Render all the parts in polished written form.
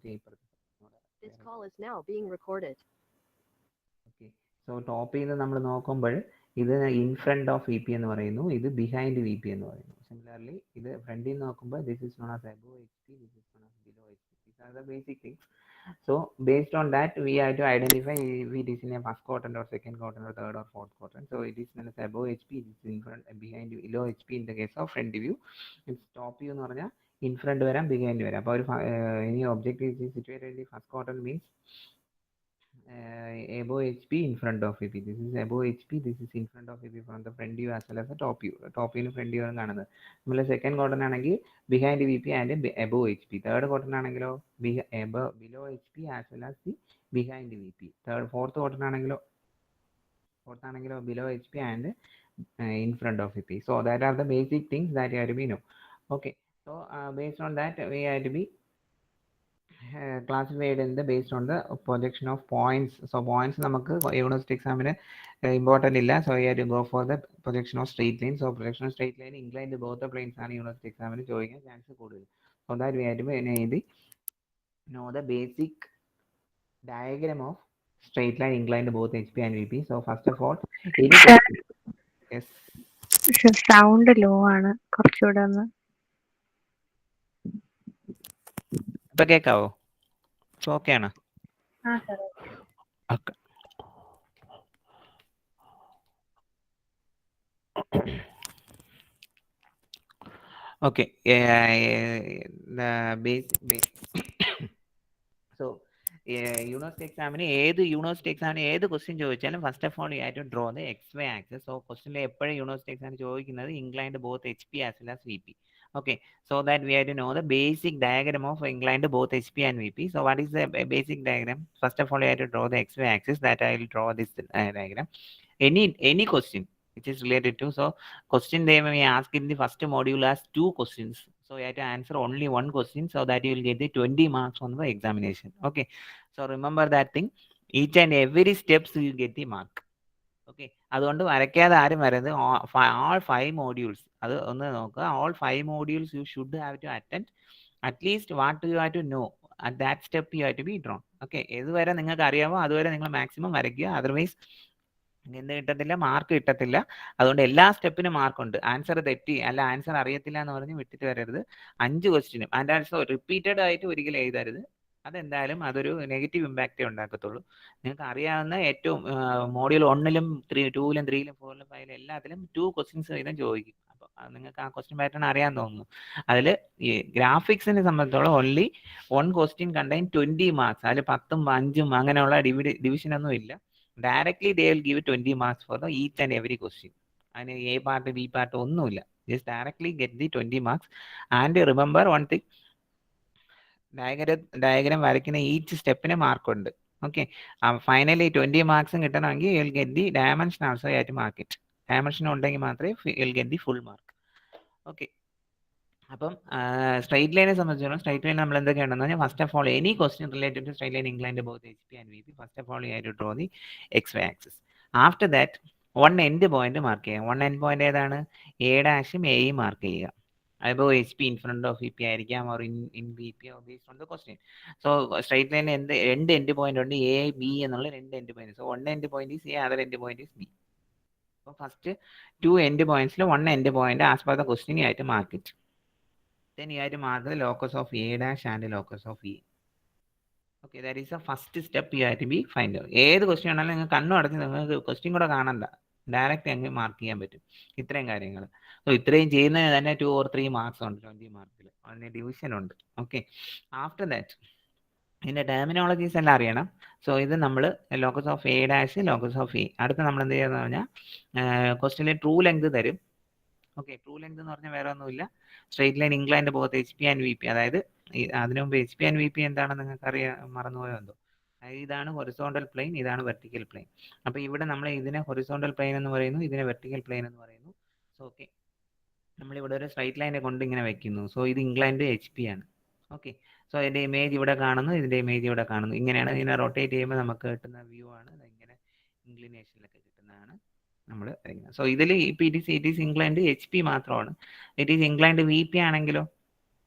This call is now being recorded. Okay. So ടോപ്പിൽ നിന്ന് നമ്മൾ നോക്കുമ്പോൾ ഇത് in front of V P എന്ന് പറയുന്നു, ഇത് ബിഹൈൻഡ് വി പി എന്ന് പറയുന്നു. സിമിലർലി ഇത് ഫ്രണ്ടിൽ നിന്ന് നോക്കുമ്പോൾ this is known as above H P, this is known as below H P. These are the basic things. So based on that, we have to identify if it is in a first quadrant or second quadrant or third or fourth quadrant. So it is known as above HP, it is in front, behind, below HP in the case of front view. It's top view എന്ന് പറഞ്ഞാൽ in front വരാം, behind വരാം. അപ്പോൾ ഒരു any object is situated in the first quadrant means above HP in front of VP. This is above HP, this is in front of VP from the front view as well as the top view. Top view front view ആണ് കാണുന്നത്. നമ്മൾ second quarter ആണെങ്കിൽ behind V P and above H P. Third quarter ആണെങ്കിലോ below H P as well as the behind V P. Fourth quarter ആണെങ്കിലോ below H P and in front of VP. So that are the basic things that you have to be know. Okay. So based on that, we have to be classified in the based on the projection of points. So points നമുക്ക് university എക്സാമിന് important ഇല്ല. So you have to go for the projection of straight line. So projection of straight line inclined both the planes ആണ് university എക്സാമിന് ചോദിക്കാൻ chance കൂടുതൽ. So that we have to എഴുതി know the basic diagram of straight line inclined both HP and VP. So first of all, yes, sound low ആണ്, കുറച്ചുകൂടെ ഒന്ന്. ഇപ്പൊ കേക്കാവോ? ഓക്കെ ആണ്. Okay. Okay, the base. So university എക്സാമിന് ഏത് question ചോദിച്ചാലും first of all you have to draw the X Y axis. So ക്വസ്റ്റ്യനിൽ എപ്പോഴും യൂണിവേഴ്സിറ്റി എക്സാമിന് ചോദിക്കുന്നത് inclined both H P as well as V P. Okay, so that we have to know the basic diagram of inclined both HP and VP. So what is the basic diagram? First of all, you have to draw the XY axis. That I will draw this diagram. Any question which is related to, so question they may ask in the first module as 2 questions. So you have to answer only one question so that you will get the 20 marks on the examination. Okay, so remember that thing. Each and every steps you get the mark. Okay, അതുകൊണ്ട് വരയ്ക്കാതെ ആരും വരരുത്. all 5 modules അത് ഒന്ന് നോക്കുക. all 5 modules you should have to attend at least what you have to know at that step you have to be drawn. Okay, ഏതുവരെ നിങ്ങൾക്ക് അറിയാമോ അതുവരെ നിങ്ങൾ മാക്സിമം വരയ്ക്കുക. അതർവൈസ് എന്ത് കിട്ടത്തില്ല, മാർക്ക് കിട്ടത്തില്ല. അതുകൊണ്ട് എല്ലാ സ്റ്റെപ്പിനും മാർക്കുണ്ട്. ആൻസർ തെറ്റി അല്ല ആൻസർ അറിയത്തില്ല എന്ന് പറഞ്ഞ് വിട്ടിട്ട് വരരുത്. 5 ക്വസ്റ്റിനും ആൻഡ് ആൾസോ റിപ്പീറ്റഡ് ആയിട്ട് ഒരിക്കലും എഴുതരുത്. അതെന്തായാലും അതൊരു നെഗറ്റീവ് ഇമ്പാക്റ്റേ ഉണ്ടാക്കത്തുള്ളൂ. നിങ്ങൾക്ക് അറിയാവുന്ന ഏറ്റവും മോഡ്യൂൾ 1-ലും 2-ലും 3-ലും 4-ലും 5-ലും എല്ലാത്തിലും 2 ക്വസ്റ്റ്യൻസ് വീതം ചോദിക്കും. അപ്പോൾ നിങ്ങൾക്ക് ആ ക്വസ്റ്റ്യൻ പാറ്റേൺ അറിയാൻ തോന്നുന്നു. അതിൽ ഈ ഗ്രാഫിക്സിനെ സംബന്ധിച്ചോളം ഓൺലി 1 ക്വസ്റ്റ്യൻ കണ്ടെയ്ൻ 20 മാർക്സ്. അതിൽ 10ഉം 5ഉം അങ്ങനെയുള്ള ഡിവിഷൻ ഒന്നും ഇല്ല. Directly they will give 20 marks for the each and every question. And A part, B part ഒന്നുമില്ല. Just directly get the 20 marks. And remember one thing, diagram വരയ്ക്കുന്ന each സ്റ്റെപ്പിന് മാർക്കുണ്ട്. Okay, finally 20 മാർക്സും കിട്ടണമെങ്കിൽ you will get the dimension also you have to mark it. Dimension ഉണ്ടെങ്കിൽ മാത്രമേ you will get the full mark. Okay, അപ്പം straight ലൈനെ സംബന്ധിച്ചോളം സ്ട്രൈറ്റ് ലൈൻ നമ്മൾ എന്തൊക്കെയാണെന്ന് പറഞ്ഞാൽ first of all any question related to straight line inclined both H P and V P, first of all you have to draw the X Y axis. After that 1 end point mark ചെയ്യുക. 1 end point ഏതാണ്? A ഡാഷും എയും mark ചെയ്യുക. above HP in front of VP ആയിരിക്കാം or in VP or based on the question. So straight line രണ്ട് end point ഉണ്ട്, A B എന്നുള്ള 2 end point. So 1 end point is A, other end point is B. So first 2 end points ൽ 1 end point as per the question you have to mark it. Then you have to mark the locus of A dash and locus of E. Okay, that is the first step you have to be find out. ഏത് question ആണെങ്കിലും നിങ്ങൾ കണ്ണു അടച്ച് നിങ്ങൾക്ക് question കൂടെ കാണണ്ട, direct അങ്ങ് mark ചെയ്യാൻ പറ്റും ഇത്രയും കാര്യങ്ങൾ. സോ ഇത്രയും ചെയ്യുന്നതിന് തന്നെ 2 or 3 മാർക്സ് ഉണ്ട് 20 മാർക്കിൽ. അതിന് ഡിവിഷൻ ഉണ്ട്. ഓക്കെ, ആഫ്റ്റർ ദാറ്റ് ഇതിൻ്റെ ടെർമിനോളജീസ് എല്ലാം അറിയണം. സോ ഇത് നമ്മൾ locus of A dash, locus of A. അടുത്ത് നമ്മൾ എന്ത് ചെയ്യുന്നത് പറഞ്ഞാൽ ക്വസ്റ്റ്യനിൽ ട്രൂ ലെങ്ത് തരും. ഓക്കെ, ട്രൂ ലെങ്ത് എന്ന് പറഞ്ഞാൽ വേറെ ഒന്നുമില്ല, straight line inclined both H P and V P. അതായത് അതിനു മുമ്പ് H P and V P എന്താണെന്ന് നിങ്ങൾക്ക് മറന്നുപോയോ എന്തോ. ഇതാണ് ഹൊറിസോണ്ടൽ പ്ലെയിൻ, ഇതാണ് വെർട്ടിക്കൽ പ്ലെയിൻ. അപ്പോൾ ഇവിടെ നമ്മൾ ഇതിനെ ഹൊറിസോണ്ടൽ പ്ലെയിൻ എന്ന് പറയുന്നു, ഇതിനെ വെർട്ടിക്കൽ പ്ലെയിൻ എന്ന് പറയുന്നു. സോ ഓക്കെ, നമ്മളിവിടെ ഒരു സ്ട്രൈറ്റ് ലൈനെ കൊണ്ട് ഇങ്ങനെ വെക്കുന്നു. സോ ഇത് ഇൻക്ലൈൻഡ് എച്ച് പി ആണ്. ഓക്കെ, സോ ഇതിൻ്റെ ഇമേജ് ഇവിടെ കാണുന്നു, ഇതിൻ്റെ ഇമേജ് ഇവിടെ കാണുന്നു. ഇങ്ങനെയാണ് ഇതിനെ റൊട്ടേറ്റ് ചെയ്യുമ്പോൾ നമുക്ക് കിട്ടുന്ന വ്യൂ ആണ്. ഇങ്ങനെ ഇൻക്ലിനേഷനിലൊക്കെ കിട്ടുന്നതാണ് നമ്മൾ വരയ്ക്കുന്നത്. സോ ഇതിൽ it is inclined H P മാത്രമാണ്. It is inclined V P ആണെങ്കിലോ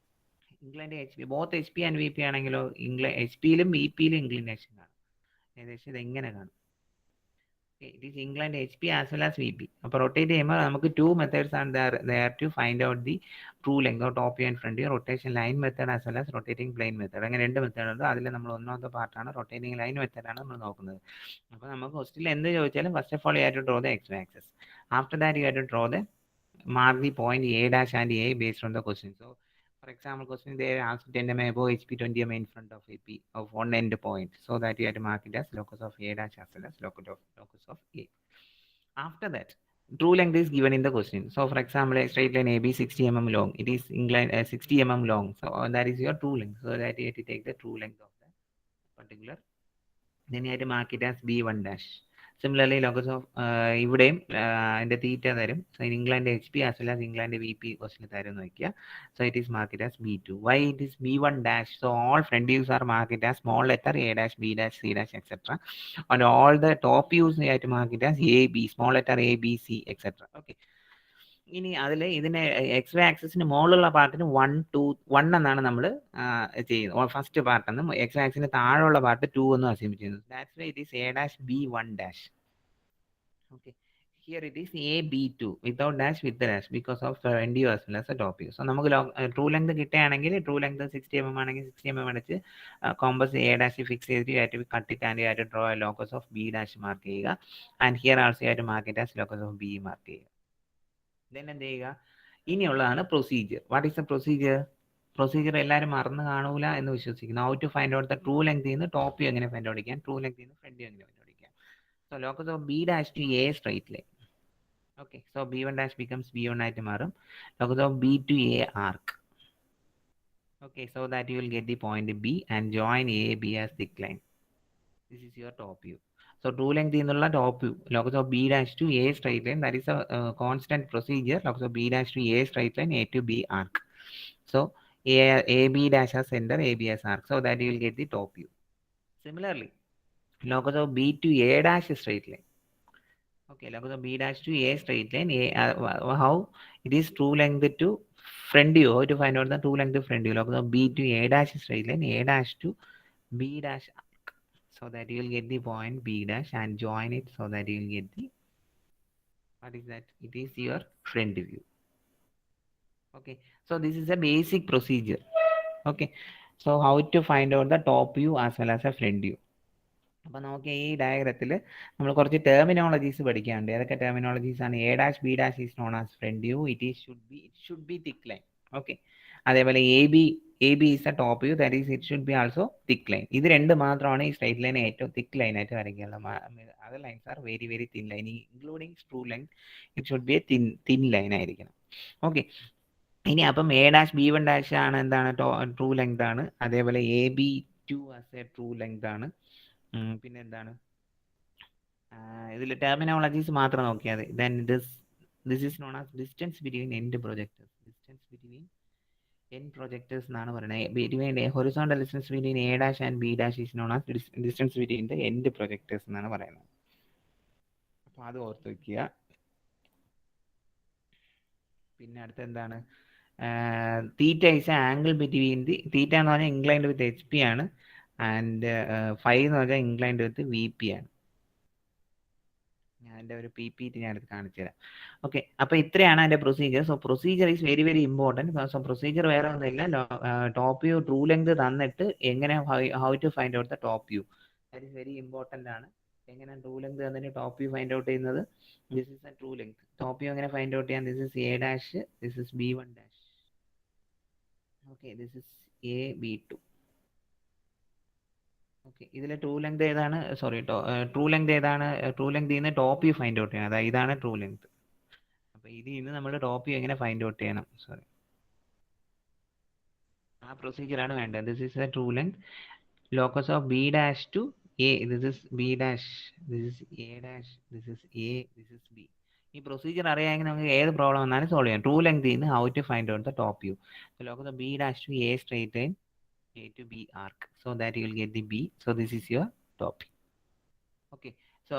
inclined H P both H P and V P ആണെങ്കിലോ എച്ച് പിയിലും വി പിയിലും ഇൻക്ലിനേഷൻ കാണും. ഏകദേശം ഇത് എങ്ങനെ കാണും? It is inclined H P as well as V P. അപ്പോൾ റൊട്ടേറ്റ് ചെയ്യുമ്പോൾ നമുക്ക് 2 മെത്തേഡ്സ് ആണ് there to find out the true length or top view and front view. Rotation line method as well as rotating plane method. അങ്ങനെ 2 method ഉണ്ട്. അതിൽ നമ്മൾ ഒന്നാമത്തെ പാർട്ടാണ് റൊട്ടേറ്റിംഗ് ലൈൻ മെത്തേഡാണ് നമ്മൾ നോക്കുന്നത്. അപ്പോൾ നമുക്ക് ക്വസ്റ്റ്യനിൽ എന്ത് ചോദിച്ചാലും first of all you have to draw the X axis. After that you have to draw the mark the point A dash and A based on the question. So for example, question they asked 10 mm above HP, 20 mm in front of AP of one end point, so that you have to mark it as locus of A dash as well as locus of A. After that, true length is given in the question. So for example, a straight line AB 60 mm long, it is inclined 60 mm long, so that is your true length. So that you have to take the true length of that particular, then you have to mark it as B1 dash. Similarly, locus of ഇവിടെയും അതിന്റെ theta തരും. So in inclined H P as well as inclined V P ക്വസ്റ്റിൽ തരും നോക്കിയ. So it is marked as B2. Why it is B1 dash? So all front views are marked as small letter A dash, B dash, C dash, etc. And all the top views you have to mark it as AB, small letter A, B, C, etc. Okay. ഇനി അതിൽ ഇതിനെ X Y ആക്സിസിന് മുകളിലുള്ള പാർട്ടിന് 1, 2, 1 എന്നാണ് നമ്മൾ ചെയ്യുന്നത്. First part എന്നും X Y ആക്സിന് താഴെയുള്ള part 2 എന്നും അസ്യൂം ചെയ്യുന്നത്. That's why it is A dash B1 dash. Okay. Here it is AB2 without dash with the dash because of front view as well as the top view. So നമുക്ക് true length കിട്ടുകയാണെങ്കിൽ true length 60 mm ആണെങ്കിൽ 60 mm അടിച്ച് compass A dash fix ചെയ്തിട്ട് you have to cut it and you have to draw a locus of B dash mark ചെയ്യുക. And here also you have to mark it as locus of B mark ചെയ്യുക. Then എന്ത് ചെയ്യുക? ഇനിയുള്ളതാണ് procedure. What is the procedure? Procedure എല്ലാവരും മറന്നു കാണൂല എന്ന് വിശ്വസിക്കുന്നു. How to find out the true length നിന്ന് ടോപ്പ് വ്യൂ എങ്ങനെ ഫൈൻഡ് ഔട്ട് ചെയ്യാം, ട്രൂ ലെങ്ത് നിന്ന് ഫ്രണ്ട് വ്യൂ എങ്ങനെ ഫൈൻഡ് ഔട്ട് ചെയ്യാം. So locus of B dash to A straight line. Okay, so B1 dash becomes B1 ആയിട്ട് മാറും. Locus of B to A arc. Okay, so that you will get the point B and join A, B as thick line. This is your top view. So true length എന്നുള്ള top view, locus of B dash to A straight line, that is a constant procedure. Locus of B dash to A straight line, A to B arc. So AB dash as center, AB as arc, so that you will get the top view. Similarly, locus of B to A dash straight line. Okay, locus of B dash to A straight line. How it is true length to front view. How to find out the true length to front view? Locus of B to A dash straight line, A dash to B dash arc. So that you will get the point B dash and join it, so that you will get the, what is that? It is your front view. Okay, so this is a basic procedure. Okay, so how to find out the top view as well as a front view. അപ്പോൾ നമുക്ക് ഈ ഡയഗ്രത്തിൽ നമ്മൾ കുറച്ച് terminologies പഠിക്കാനുണ്ട്. ഏതൊക്കെ terminologies ആണ്? A dash B dash is known as front view. It should be thick line. Okay, അതേപോലെ AB is a top view, that is it should be also thick line. ഇത് രണ്ട് മാത്രമാണ് ഈ സ്ട്രൈറ്റ് ലൈൻ ഏറ്റവും thick line ആയിട്ട് വരയ്ക്കാനുള്ളത്. Other lines are very very thin line, including true length it should be a thin line ആയിരിക്കണം. Okay, ഇനി അപ്പം A dash B1 dash ആണ് എന്താണ്? ട്രൂ ലെങ്ത് ആണ്. അതേപോലെ AB2 as A true length ആണ്. പിന്നെ എന്താണ്? ഇതിൽ ടെർമിനോളജീസ് മാത്രം നോക്കിയാൽ മതി. Then this is known as distance between end projectors. Distance between end projectors എന്നാണ് പറയുന്നത്. between horizontal distance between A dash and B dash is known as distance between the end projectors എന്നാണ് പറയുന്നത്. അപ്പോൾ അത് ഓർത്ത് വയ്ക്കുക. പിന്നെ അടുത്ത എന്താണ്? Theta is angle between the, theta എന്ന് പറഞ്ഞാൽ ഇൻക്ലൈൻഡ് വിത്ത് എച്ച് പി ആണ്, ആൻഡ് ഫൈ എന്ന് പറഞ്ഞാൽ ഇൻക്ലൈൻഡ് വിത്ത് വി പി ആണ്. ഞാൻ എൻ്റെ ഒരു PPT ഞാൻ എടുത്ത് കാണിച്ചു തരാം. ഓക്കെ, അപ്പോൾ ഇത്രയാണ് അതിൻ്റെ procedure. So procedure is very very important. So procedure വേറെ ഒന്നുമില്ല, ടോപ്പ് വ്യൂ ട്രൂ ലെങ്ത് തന്നിട്ട് എങ്ങനെ how to find out the top view, that is very important ആണ്. എങ്ങനെ ട്രൂ ലെങ്ത് തന്നിട്ട് ടോപ്പ് വ്യൂ ഫൈൻഡ് ഔട്ട് ചെയ്യുന്നത്? This is the true length. Top view എങ്ങനെ find out ചെയ്യാൻ? This is A dash, this is B1 dash. Okay, this is AB2. Okay, ഇതിലെ true length ഏതാണ്? Sorry, true length ഏതാണ്? True length നിന്ന് top view find out ചെയ്യണം. അതായത് ഇതാണ് true length. അപ്പോൾ ഇതിൽ നിന്ന് നമ്മൾ ടോപ്പ് വ്യൂ എങ്ങനെ ഫൈൻഡ് ഔട്ട് ചെയ്യണം? സോറി, ആ പ്രൊസീജിയറാണ് വേണ്ടത്. This is the true length. Locus of B dash to A, this is B dash, this is A dash, this is A, this is B. ഈ procedure അറിയാമെങ്കിൽ നമുക്ക് ഏത് problem വന്നാലും solve ചെയ്യാം. True length നിന്ന് how to find out the top view. Locus of B dash to A straight line, A to B arc, so that you will get the B. So this is your top. Okay, so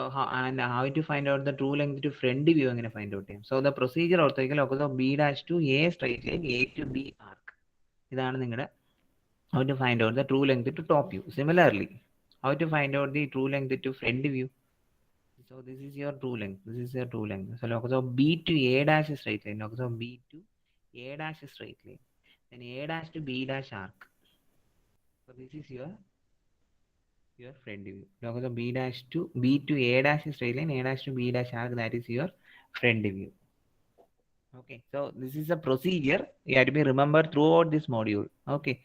how to find out the true length to front view എങ്ങനെ find out ചെയ്യാം? So the procedure ഓർത്തേക്ക്, locus of B dash to A straight line, A to B arc. ഇതാണ് നിങ്ങളുടെ how to find out the true length to top view. Similarly, how to find out the true length to front view. So this is your true length. This is your true length. So locus of B to A dash is straight line. Locus of B to A dash is straight line. Then A dash to B dash arc. So this is your front view. Locus of B to A dash is straight line. A dash to B dash arc. That is your front view. Okay. So this is a procedure you have to be remembered throughout this module. Okay.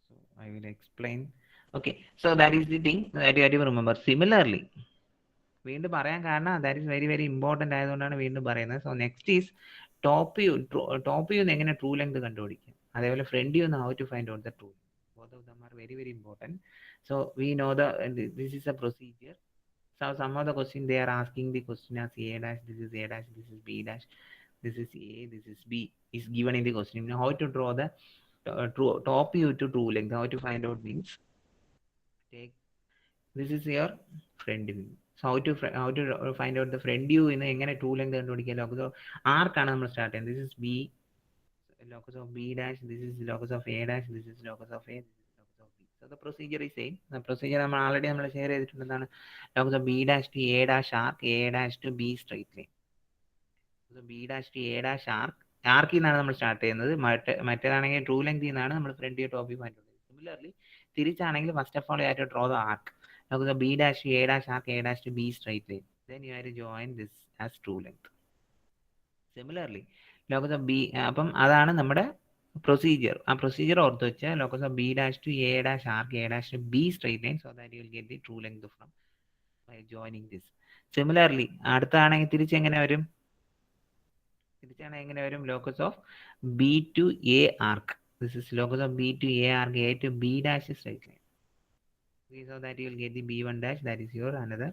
So I will explain. Okay, so that is the thing that you have to remember. Similarly, വീണ്ടും പറയാൻ കാരണം that is very very important ആയതുകൊണ്ടാണ് വീണ്ടും പറയുന്നത്. So next is top view എങ്ങനെ true length കണ്ടുപിടിക്കാം, അതേപോലെ front view how to find out the true length. Both of them are very very important. So we know this is a procedure. So some of the question they are asking the question as A dash, this is A dash, this is B dash, this is A, this is B is given in the question. You know how to draw the top view to true length, how to find out means take this is your front view. So how to find out the front view in എങ്ങനെ true length കണ്ടുപിടിക്കുക. locus of arc ആണ് നമ്മൾ start ചെയ്യുന്നത്. this is B, locus of B dash, this is locus of A dash, this is locus of A, this is locus of B. So the procedure is same. The procedure നമ്മൾ already share ചെയ്തിട്ടുണ്ടെന്നാണ്. locus of B dash to A dash arc, A dash to B straight line. So B dash to A dash ആർക്കിൽ നിന്നാണ് നമ്മൾ start ചെയ്യുന്നത്. മറ്റേതാണെങ്കിൽ true length നിന്നാണ് നമ്മൾ front view top view find ചെയ്യുന്നത്. സിമിലർലി തിരിച്ചാണെങ്കിൽ first of all you have to draw the arc. നമുക്ക് B dash to A dash arc, A dash to B straight line. Then you have to join this as true length. Similarly, locus of B, അപ്പം അതാണ് നമ്മുടെ procedure. ആ procedure ഓർത്ത് വെച്ചാൽ locus of B dash to A dash arc, A dash to B straight line, so that you will get the true length from by joining this. Similarly, അടുത്താണെങ്കിൽ തിരിച്ചെങ്ങനെ വരും? locus of B to A arc. This is locus of B to A arc, A to B dash is straight line. Okay, so that you will get the B1 dash, that is your another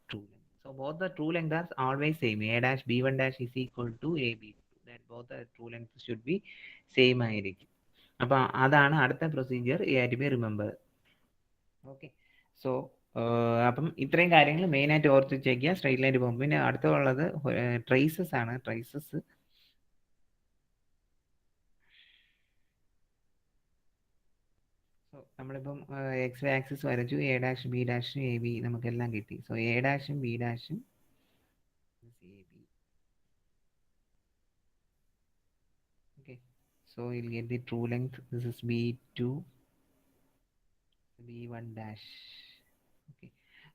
true length. So both the true lengths are always same. A dash B1 dash is equal to AB2. That both the true lengths should be same ആയിരിക്കും. അപ്പം അതാണ് അടുത്ത procedure you have to be remember. Okay, so അപ്പം ഇത്രയും കാര്യങ്ങൾ മെയിനായിട്ട് ഓർത്ത് വെച്ചേക്കുക സ്ട്രൈറ്റ് ലൈൻ പോകുമ്പോൾ. പിന്നെ അടുത്തുള്ളത് ട്രേസസ് ആണ്. ട്രേസസ് നമ്മളിപ്പം എക്സ് ആക്സിസ് വരച്ചു. A dash B dash A B നമുക്കെല്ലാം കിട്ടി. സോ എ ഡാഷും ബി ഡാഷും A B. Okay, so you get the true length. This is B2, B1 dash. Okay,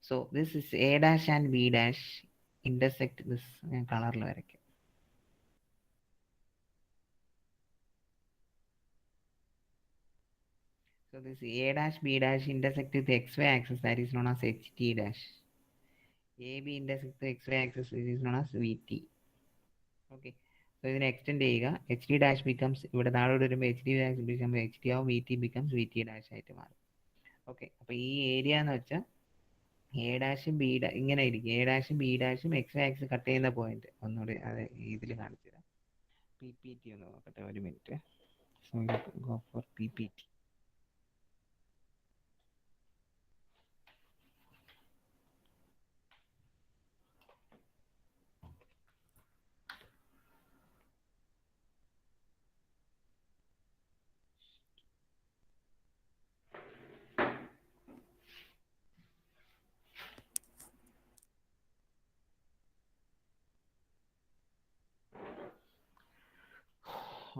so this is A dash and B dash intersect. This ഞാൻ കളറിൽ വരയ്ക്കാം. So this A dash B dash intersect with XY axis, that is known as HT dash. AB intersect with XY axis, this is known as VT. Okay, so ഇതിനെ extend ചെയ്യുക. HT dash becomes, ഇവിടെ താഴോട്ട് വരുമ്പോൾ HT dash becomes HT ആവും, VT becomes VT dash ആയിട്ട് മാറും. Okay, അപ്പോൾ ഈ ഏരിയ എന്ന് വെച്ചാൽ എ ഡാഷും ബി ഇങ്ങനെ ഇരിക്കും. എ ഡാഷും ബി ഡാഷും XY ആക്സിസ് കട്ട് ചെയ്യുന്ന പോയിന്റ് ഒന്നുകൂടി അത് ഇതിൽ കാണിച്ചു തരാം. PPT ഒന്ന് നോക്കട്ടെ, ഒരു minute. So go for PPT.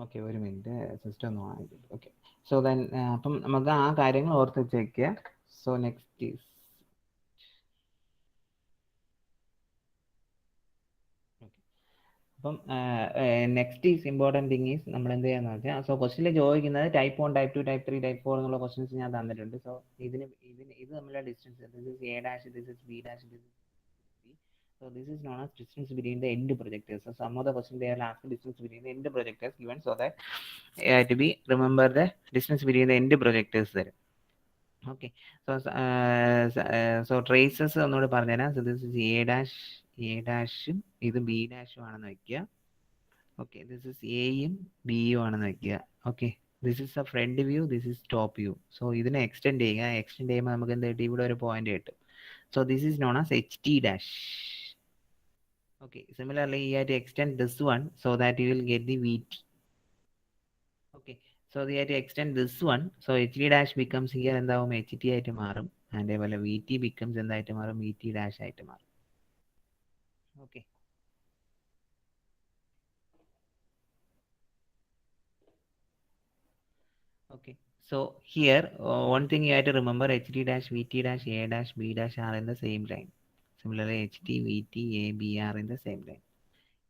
Okay, ഒരു മിനിറ്റ്, സിസ്റ്റം ഒന്ന് വാങ്ങിക്കും. ഓക്കെ, സോ ദെൻ അപ്പം നമുക്ക് ആ കാര്യങ്ങൾ ഓർത്ത് വെച്ചേക്കുക. സോ നെക്സ്റ്റ് ഈസ് അപ്പം next is important thing is നമ്മൾ എന്ത് ചെയ്യാന്ന് വെച്ചാൽ, സോ ക്വസ്റ്റിനിൽ ചോദിക്കുന്നത് ടൈപ്പ് 1, ടൈപ്പ് 2, ടൈപ്പ് 3, ടൈപ്പ് 4 എന്നുള്ള ക്വസ്റ്റ്യൻസ് ഞാൻ തന്നിട്ടുണ്ട്. സോ ഇത് തമ്മിലുള്ള distance, this is A dash, this is B dash, this is B. So this is known as distance between the end projectors. So some of the questions they will ask the distance between the end projectors given, so that you have to be remember the distance between the end projectors there. Okay, so traces ഒന്നുകൂടെ പറഞ്ഞുതരാം. So this is A ഡാഷും ഇത് B ഡാഷും ആണെന്ന് വയ്ക്കുക. Okay, this is Aയും Bയും ആണെന്ന് വയ്ക്കുക. Okay, this is a front view, this is top view. So ഇതിനെ extend ചെയ്യുക. Extend ചെയ്യുമ്പോൾ നമുക്ക് എന്ത് കിട്ടും? ഇവിടെ ഒരു പോയിന്റ് കിട്ടും. So this is known as HT dash. Okay, similarly you have to extend this one so that you will get the VT. Okay, so you have to extend this one, so HD dash becomes here എന്താവും HT ആയിട്ട് മാറും, അതേപോലെ VT becomes എന്തായിട്ട് മാറും, VT dash ആയിട്ട് മാറും. Okay. Okay, so here one thing you have to remember, HD dash, VT dash, A dash, B dash are in the same line. Similarly HT, VT, A, B are in the same line.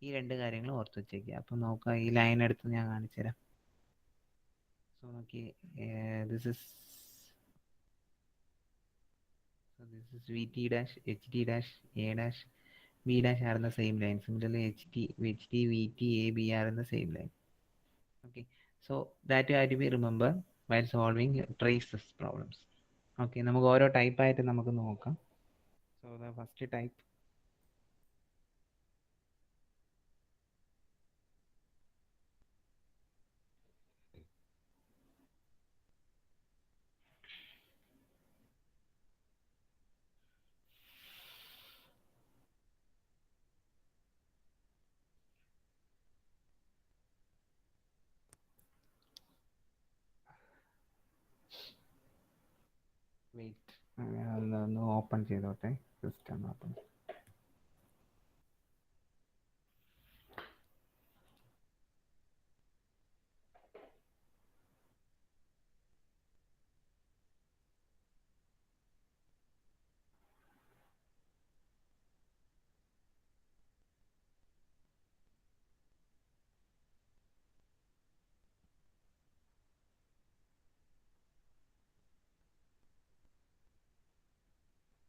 ഈ രണ്ട് കാര്യങ്ങൾ ഓർത്ത് വെച്ചേക്കുക. അപ്പം നോക്കുക, ഈ line എടുത്ത് ഞാൻ കാണിച്ചു തരാം. സോ നോക്കി, this is VT dash, HT dash, A dash, B dash are in the same line. Similarly HT, VT, A, B are in the same line. Okay, so that you have to be remember while solving traces problems. Okay, നമുക്ക് ഓരോ type ആയിട്ട് നമുക്ക് നോക്കാം. So the first type, wait ഒന്ന് open ചെയ്തോട്ടെ, system open.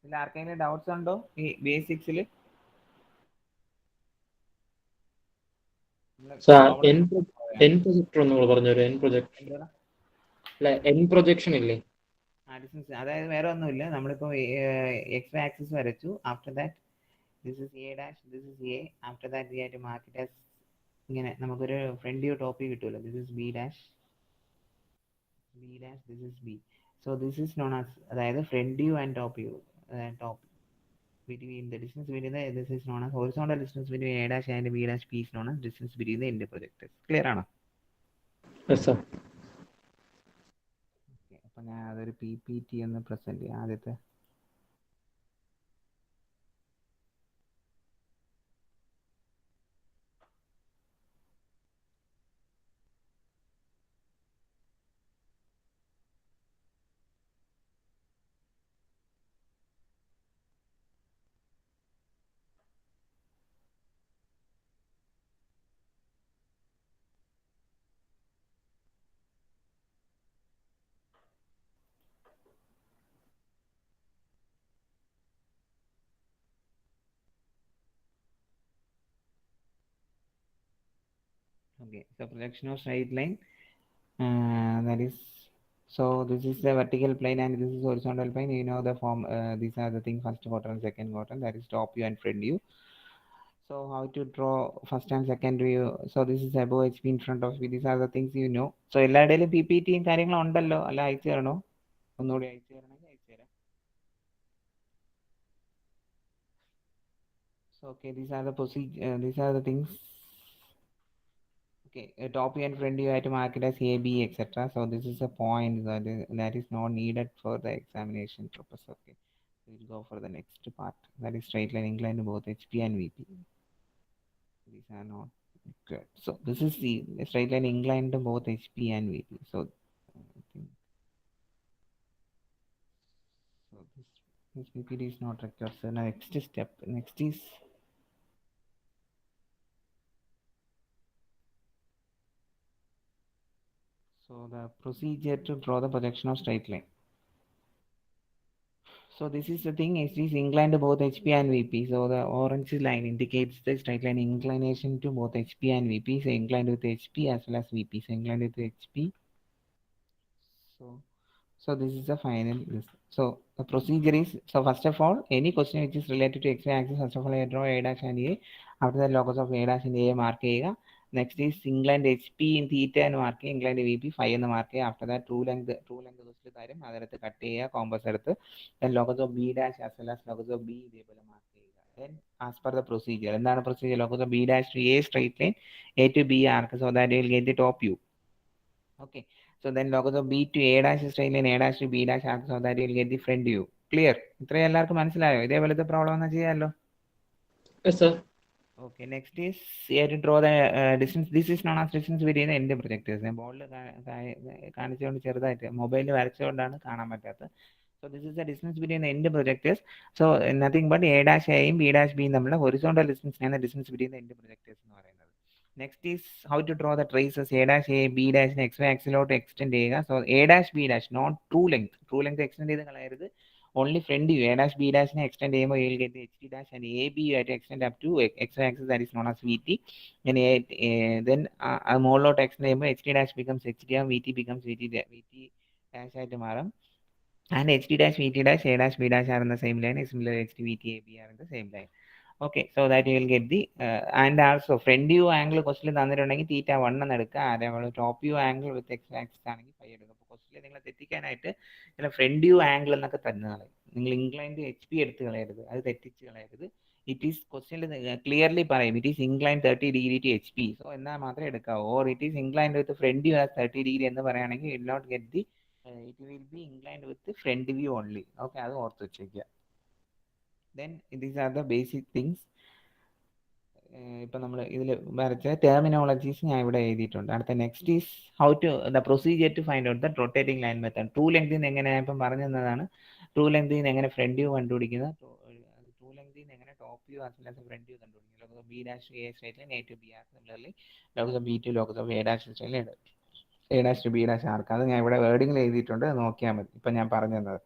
ഇതിൽ ആർക്കെങ്കിലും doubts ഉണ്ടോ ഈ ബേസിക്സിൽ? എൻ പ്രൊജക്ടർ ഒന്നുകൂടെ പറഞ്ഞുതരാം. എൻ പ്രൊജക്ടർ അല്ല, എൻ പ്രൊജക്ഷൻ ഇല്ലേ? അതായത് വേറെ ഒന്നുമില്ല, നമ്മളിപ്പോൾ എക്സ് ആക്സിസ് വരച്ചു. After that this is A dash, this is A. After that we have to mark it as ഇങ്ങനെ നമുക്കൊരു ഫ്രണ്ട് വ്യൂ ടോപ്പ് വ്യൂ കിട്ടുമല്ലോ. This is B dash, B dash, this is B. So this is known as, അതായത് front view and top view, top between the distance between the, this is known as horizontal distance between A dash and B dash, P is known as distance between the end projectors. Clear ആണോ? Yes sir. Okay, അപ്പോൾ ഞാൻ അതൊരു PPT ഒന്ന് present ചെയ്യാം. ആദ്യത്തെ okay, so projection of straight line, that is, so this is the vertical plane and this is horizontal plane. You know the form, these are the things, first quadrant, second quadrant, that is top view and front view. So how to draw first and second view? So this is above HP, in front of you. These are the things you know. So എല്ലായിടയിലും PPTയും കാര്യങ്ങളും ഉണ്ടല്ലോ, അല്ല അയച്ചു തരണോ? ഒന്നുകൂടി അയച്ചു തരണമെങ്കിൽ അയച്ചു തരാം. So okay, these are the procedure, these are the things. Okay, top view and front view, I have to mark it as A, B, etc. So this is a point that is not needed for the examination purpose. Okay, we'll go for the next part, that is straight line inclined to both HP and VP. These are not good. So this is the straight line inclined to both HP and VP. So I think, so this PPT is not required. So next step, next is, so the procedure to draw the projection of straight line. So this is the thing, it is inclined to both HP and VP. So the orange line indicates the straight line inclination to both HP and VP. So inclined with HP as well as VP. So inclined with HP. So this is the final list. So the procedure is, so first of all, any question which is related to XY axis, first of all I draw A dash and A. After that locus of A dash and A mark ചെയ്യുക. Next is inclined HP in theta എന്ന് mark ചെയ്യുക, inclined VP 5 എന്ന് mark ചെയ്യുക. After that true length ക്വസ്റ്റ് കാര്യം അതെടുത്ത് cut ചെയ്യുക, compass എടുത്ത്. Then locus of B dash as well as locus of B ഇതേപോലെ മാർക്ക് ചെയ്യുക. Then as per the procedure, എന്താണ് procedure? Locus of B dash to A straight line, A to B arc, so that you will get the top view. Okay, so then locus of B to A dash straight line, A dash to B dash arc, so that you will get the front view. Clear? ഇത്രയും എല്ലാവർക്കും മനസ്സിലായോ? ഇതേപോലത്തെ problem ഒന്ന് ചെയ്യാമല്ലോ. Yes, sir. Okay, next is you have to draw the distance. This is known as distance between the end projectors. ഞാൻ ബോർഡിൽ കാണിച്ചുകൊണ്ട് ചെറുതായിട്ട് മൊബൈലിൽ വരച്ചുകൊണ്ടാണ് കാണാൻ പറ്റാത്തത്. So this is the distance between the end projectors. So nothing but A dash A യും B dash B യും തമ്മിലുള്ള horizontal distance ആണ് distance between the end projectors എന്ന് പറയുന്നത്. Next is how to draw the traces. A dash A, B dash XY axis-ലോട്ട് extend ചെയ്യുക. So A dash B dash not true length. True length extend ചെയ്ത് കളയരുത്. Only front view. A dash B dash extend ചെയ്യുമ്പോൾ you will get the HT dash and AB you have to extend up to XY axis, that is known as VT. And then മുകളിലോട്ട് extend ചെയ്യുമ്പോൾ HT dash becomes HT and VT becomes VT dash ആയിട്ട് മാറും. And HT dash VT dash A dash B dash are in the same line. Similar HT VT AB are in the same line. Okay, so that you will get the and also front view angle ക്വസ്റ്റിൽ തന്നിട്ടുണ്ടെങ്കിൽ തീറ്റ 1 എന്ന് എടുക്കുക. അതേപോലെ top view angle വിത്ത് X axis ആണെങ്കിൽ 5 എടുക്കുക. അപ്പോൾ ക്വസ്റ്റിൽ നിങ്ങളെ തെറ്റിക്കാനായിട്ട് ചില front view angle എന്നൊക്കെ തരുന്നതാണ്. നിങ്ങൾ ഇൻക്ലൈൻഡ് HP എടുത്ത് കളയരുത്, അത് തെറ്റിച്ച് കളയരുത്. ഇറ്റ് ഈസ് ക്വസ്റ്റ്യനിൽ ക്ലിയർലി പറയും it is inclined 30 degree to HP. So എന്നാൽ മാത്രമേ എടുക്കാവൂ. Or it is inclined with front view as 30 degree എന്ന് പറയുകയാണെങ്കിൽ will not get the it will be inclined with the front view only. Okay, അത് ഓർത്ത് വെച്ചേക്കുക. Then these are the basic things. ഇപ്പം നമ്മൾ ഇതിൽ വരച്ച ടെർമിനോളജീസ് ഞാൻ ഇവിടെ എഴുതിയിട്ടുണ്ട്. അടുത്ത next is how to the procedure to find out the rotating line method. True ലെങ്തിൽ നിന്ന് എങ്ങനെ ഞാൻ ഇപ്പം പറഞ്ഞു തന്നതാണ്. ട്രൂ ലെങ്തിൽ നിന്ന് എങ്ങനെ ഫ്രണ്ട് വ്യൂ കണ്ടുപിടിക്കുന്നത്, ട്രൂ ലെങ്തിൽ നിന്ന് എങ്ങനെ top view as well as front view കണ്ടുപിടിക്കുന്നത്. Locus of B dash to A straight line, A to B arc. Similarly locus of B to locus of A dash straight line, A dash to B dash arc. അത് ഞാൻ ഇവിടെ വേർഡിങ്ങിൽ എഴുതിയിട്ടുണ്ട്, നോക്കിയാൽ മതി. ഇപ്പം ഞാൻ പറഞ്ഞു തന്നത്.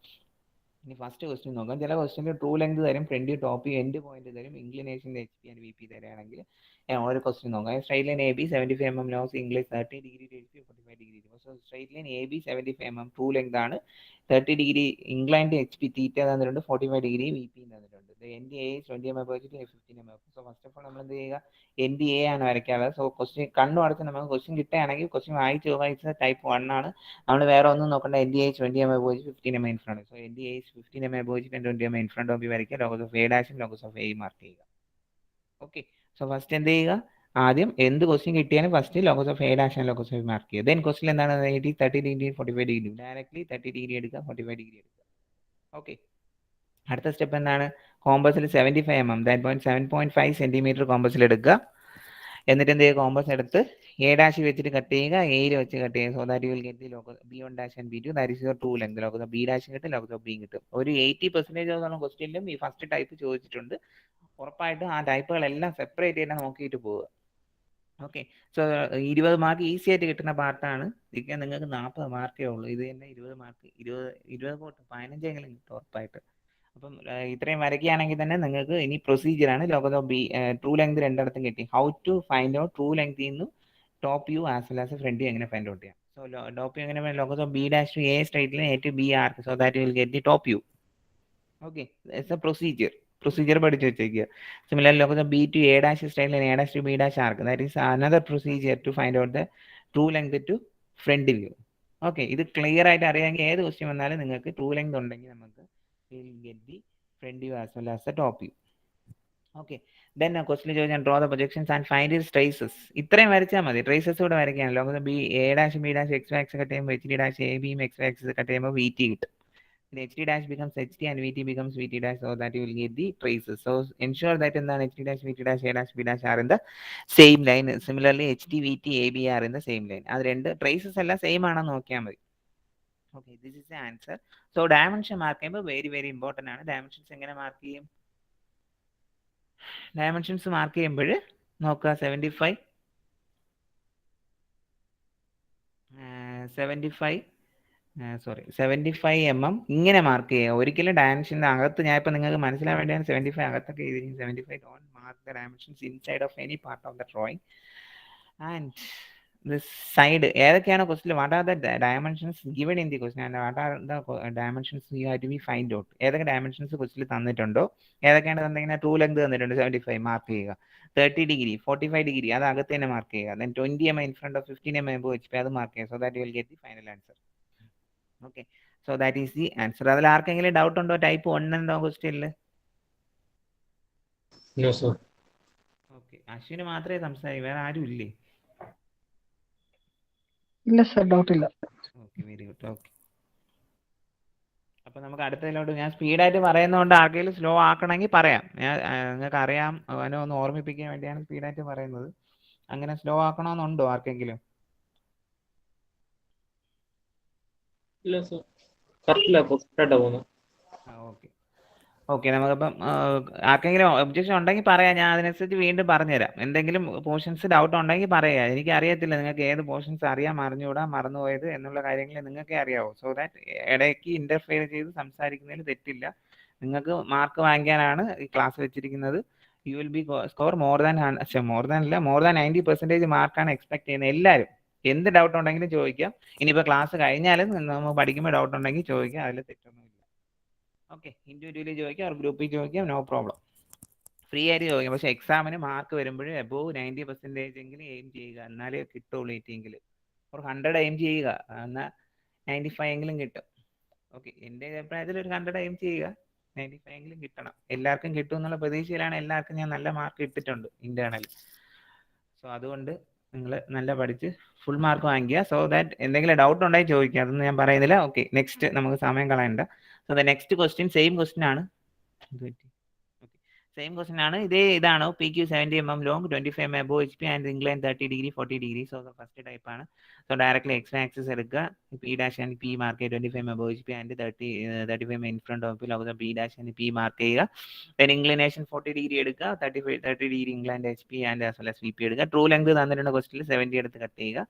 ഇനി ഫസ്റ്റ് ക്വസ്റ്റ്യൻ നോക്കാം. ചില ക്വസ്റ്റ്യനിൽ ട്രൂ ലെങ്ത് തരും, front view, top view, end point തരും, ഇൻക്ലിനേഷൻ HP ആൻഡ് VP തരികയാണെങ്കിൽ ഒരു ക്വസ്റ്റ്യൻ നോക്കാം. സ്ട്രൈറ്റ് ലൈൻ AB 75 mm ലോസ് ഇംഗ്ലീഷ് 30 degree to HP 45 degree. So straight line AB 75 mm true length ആണ്. 30 ഡിഗ്രി ഇൻക്ലൈൻഡ് HP തീറ്റ തന്നിട്ടുണ്ട്, 45 degree VP തന്നിട്ടുണ്ട്. End A 20 mm വെച്ചിട്ട് 15 mm. So first of all നമ്മൾ എന്ത് ചെയ്യുക, എൻഡ് A ആണ് വരയ്ക്കാനുള്ളത്. സോ ക്വസ്റ്റ്യൻ കണ്ണു അടച്ച് നമുക്ക് ക്വസ്റ്റ്യൻ കിട്ടുകയാണെങ്കിൽ ക്വസ്റ്റ്യൻ വായിച്ച് ടൈപ്പ് 1 ആണ്. നമ്മൾ വേറെ ഒന്നും നോക്കണ്ട. എൻഡ് A 20 mm വെച്ച് 15 mm in front. So end A 15 mm വെച്ചിട്ട് 20 mm ഇൻ ഫ്രണ്ട് ഓഫ് വരയ്ക്കുക. ലോക്കസ് ഓഫ് A ഡാഷും ലോക്കസ് ഓഫ് A മാർക്ക് ചെയ്യുക. ഓക്കെ, സോ ഫസ്റ്റ് എന്ത് ചെയ്യുക, ആദ്യം എന്ത് ക്വസ്റ്റ്യൻ കിട്ടിയാലും first locus of A dash and locus of mark ചെയ്യുക. ദെൻ ക്വസ്റ്റ്യൻ എന്താണ്, 30 ഡിഗ്രി 45 ഡിഗ്രി. ഡയറക്ട്ലി 30 ഡിഗ്രി എടുക്കുക, 45 ഡിഗ്രി എടുക്കുക. ഓക്കെ, അടുത്ത സ്റ്റെപ്പ് എന്താണ്, കോമ്പസിൽ 75 mm ദാറ്റ് പോയിന്റ് 7.5 സെന്റിമീറ്റർ കോമ്പസിൽ എടുക്കുക. എന്നിട്ട് എന്ത് ചെയ്യുക, കോമ്പസ് എടുത്ത് A ഡാഷ് വെച്ചിട്ട് കട്ട് ചെയ്യുക, എയിൽ വെച്ച് കട്ട് ചെയ്യുക. So that you will get the locus B1 dash and B2, that is your true length. Locus of B dash കിട്ടും, ലോക്കസ് ഓഫ് B കിട്ടും. ഒരു 80% ക്വസ്റ്റ്യനിലും ഈ ഫസ്റ്റ് ടൈപ്പ് ചോദിച്ചിട്ടുണ്ട്. ഉറപ്പായിട്ടും ആ ടൈപ്പുകളെല്ലാം സെപ്പറേറ്റ് ചെയ്ത് നോക്കിയിട്ട് പോവുക. ഓക്കെ, സോ 20 മാർക്ക് ഈസി ആയിട്ട് കിട്ടുന്ന പാർട്ടാണ്. ഇതിൽ നിങ്ങൾക്ക് 40 മാർക്കേ ഉള്ളൂ. ഇത് തന്നെ 20 മാർക്ക്, 20 പോട്ട് 15 കിട്ടും ഉറപ്പായിട്ട്. അപ്പം ഇത്രയും വരയ്ക്കുകയാണെങ്കിൽ തന്നെ നിങ്ങൾക്ക് ഇനി പ്രൊസീജിയറാണ്. Locus of B true length രണ്ടിടത്തും കിട്ടി. How to find out true ലെങ്തിൽ നിന്ന് top view as well as front view എങ്ങനെ ഫൈൻഡ് ഔട്ട് ചെയ്യാം. സോ ടോപ്പ് വ്യൂ എങ്ങനെ, locus of B dash to A straight line, A to B arc, so that you will get the top view. Okay, it's a procedure പഠിച്ചു വെച്ചേക്കുക. Similarly locus of B to A dash straight line, A dash to B dash arc, that is another procedure to find out the true length to front view. Okay, ഇത് clear ആയിട്ട് അറിയാമെങ്കിൽ ഏത് question വന്നാലും നിങ്ങൾക്ക് true length ഉണ്ടെങ്കിൽ നമുക്ക് will get the front view as well as the top view. Okay, then question ചോദിച്ചാൽ draw the projections and find its traces. ഇത്രയും വരച്ചാൽ മതി. ട്രേസസ് കൂടെ വരയ്ക്കാൻ locus B A dash B dash XY axis cut ചെയ്യുമ്പോൾ HD dash AB XY axis cut ചെയ്യുമ്പോൾ VT കിട്ടും. HT dash becomes HT and VT becomes VT dash, so that you will get the traces. So ensure that എന്താണ് HT dash VT dash A dash B dash are in the same line. Similarly HT VT AB are in the same line. അത് രണ്ട് traces എല്ലാം same ആണെന്ന് നോക്കിയാൽ മതി. Okay, this is the answer. So dimension mark ചെയ്യുമ്പോൾ very important ആണ്. Dimensions എങ്ങനെ mark ചെയ്യും, ഡയമെൻഷൻസ് മാർക്ക് ചെയ്യുമ്പോൾ നോക്കുക 75 mm ഇങ്ങനെ മാർക്ക് ചെയ്യുക. ഒരിക്കലും ഡയമെൻഷൻ്റെ അകത്ത്, ഞാൻ ഇപ്പം നിങ്ങൾക്ക് മനസ്സിലാൻ വേണ്ടിയാണ് 75 അകത്തൊക്കെ എഴുതിയിരിക്കുന്നത്. 75 don't mark the dimensions inside of any part of the drawing. And this side, ഏതൊക്കെയാണ് question, what are the dimensions given in the question and what are the dimensions you have to be find out. ഏതൊക്കെ dimensions question തന്നിട്ടുണ്ടോ, ഏതൊക്കെയാണ് തന്നിങ്ങനെ true length തന്നിട്ടുണ്ട് 75 mark ചെയ്യുക. 30 degree 45 degree അത് അകത്ത് തന്നെ മാർക്ക് ചെയ്യുക. Then 20 mm in front of 15 mm വെച്ചിട്ട് അത് മാർക്ക് ചെയ്യുക. So that you will get the final answer. Okay, so that is the answer. അതിൽ ആർക്കെങ്കിലും ഡൗട്ട് ഉണ്ടോ, ടൈപ്പ് 1 ഉണ്ടോ ക്വസ്റ്റ്യനിൽ? No sir. ഓക്കെ, അശ്വിന് മാത്രമേ സംസാരിക്കൂ, വേറെ ആരും ഇല്ലേ? ഇല്ല സർ, ഡൗട്ട് ഇല്ല. Okay, very good. ഓക്കെ, അപ്പൊ നമുക്ക് അടുത്തതിലോട്ട്. ഞാൻ സ്പീഡായിട്ട് പറയുന്നതുകൊണ്ട് ആർക്കെങ്കിലും സ്ലോ ആക്കണമെങ്കിൽ പറയാം. ഞാൻ നിങ്ങൾക്ക് അറിയാം, അവനെ ഒന്ന് ഓർമ്മിപ്പിക്കാൻ വേണ്ടിയാണ് സ്പീഡായിട്ട് പറയുന്നത്. അങ്ങനെ സ്ലോ ആക്കണമെന്നുണ്ടോ ആർക്കെങ്കിലും? ഇല്ല സർ, കറക്റ്റില്ല, കറക്റ്റായിട്ടാ പോകുന്നത്. ഓക്കെ ഓക്കെ, നമുക്കിപ്പം ആർക്കെങ്കിലും ഒബ്ജക്ഷൻ ഉണ്ടെങ്കിൽ പറയാം, ഞാൻ അതിനനുസരിച്ച് വീണ്ടും പറഞ്ഞുതരാം. എന്തെങ്കിലും പോർഷൻസ് ഡൗട്ട് ഉണ്ടെങ്കിൽ പറയാം. എനിക്ക് അറിയത്തില്ല നിങ്ങൾക്ക് ഏത് പോർഷൻസ് അറിയാം, അറിഞ്ഞുകൂടാ, മറന്നുപോയത് എന്നുള്ള കാര്യങ്ങൾ നിങ്ങൾക്കേ അറിയാവൂ. സോ ദാറ്റ് ഇടയ്ക്ക് ഇന്റർഫിയർ ചെയ്ത് സംസാരിക്കുന്നതിൽ തെറ്റില്ല. നിങ്ങൾക്ക് മാർക്ക് വാങ്ങിക്കാനാണ് ഈ ക്ലാസ് വെച്ചിരിക്കുന്നത്. You will be score more than 90% മാർക്കാണ് എക്സ്പെക്ട് ചെയ്യുന്നത് എല്ലാവരും. എന്ത് ഡൗട്ട് ഉണ്ടെങ്കിലും ചോദിക്കാം. ഇനിയിപ്പോൾ ക്ലാസ് കഴിഞ്ഞാലും നമ്മൾ പഠിക്കുമ്പോൾ ഡൗട്ട് ഉണ്ടെങ്കിൽ ചോദിക്കാം, അതിൽ തെറ്റൊന്നുമില്ല. ഓക്കെ, ഇൻഡിവിജ്വലി ചോദിക്കാം, ഒരു ഗ്രൂപ്പിൽ ചോദിക്കാം, നോ പ്രോബ്ലം. ഫ്രീ ആയിട്ട് ചോദിക്കാം. പക്ഷെ എക്സാമിന് മാർക്ക് വരുമ്പോൾ എബോവ് 90% എങ്കിലും എയിം ചെയ്യുക, എന്നാലേ കിട്ടുള്ളൂ. ഏറ്റെങ്കിൽ ഒരു 100 എയിം ചെയ്യുക, എന്നാൽ 95 എങ്കിലും കിട്ടും. ഓക്കെ, എൻ്റെ അഭിപ്രായത്തിൽ ഒരു 100 എയിം ചെയ്യുക, 95 എങ്കിലും കിട്ടണം. എല്ലാവർക്കും കിട്ടും എന്നുള്ള പ്രതീക്ഷയിലാണ്. എല്ലാവർക്കും ഞാൻ നല്ല മാർക്ക് ഇട്ടിട്ടുണ്ട് ഇന്റേണൽ. സോ അതുകൊണ്ട് നിങ്ങൾ നല്ല പഠിച്ച് ഫുൾ മാർക്ക് വാങ്ങിക്കുക. സോ ദാറ്റ് എന്തെങ്കിലും ഡൗട്ട് ഉണ്ടെങ്കിൽ ചോദിക്കുക, അതൊന്നും ഞാൻ പറയുന്നില്ല. ഓക്കെ, നെക്സ്റ്റ്, നമുക്ക് സമയം കളയണ്ട. So the next question same question ആണ്. സെയിം ക്വസ്റ്റ്യൻ ആണ്. ഇതാണ് PQ 70 mm long, 25 mm above HP and incline 30 degree 40 degree. So first type ആണ്. സോ ഡയറക്ട്ലി എക്സ് ആക്സിസ് എടുക്കുക, P dash and P mark ചെയ്യുക, 25 mm above HP and 35 mm in front of ലോകത്ത് P dash and P mark ചെയ്യുക. Then inclination 40 degree എടുക്കുക, 30 degree inclined HP and as well as VP എടുക്കുക. True length തന്നിട്ടുണ്ട് ക്വസ്റ്റ്യനിൽ, 70 എടുത്ത് cut ചെയ്യുക.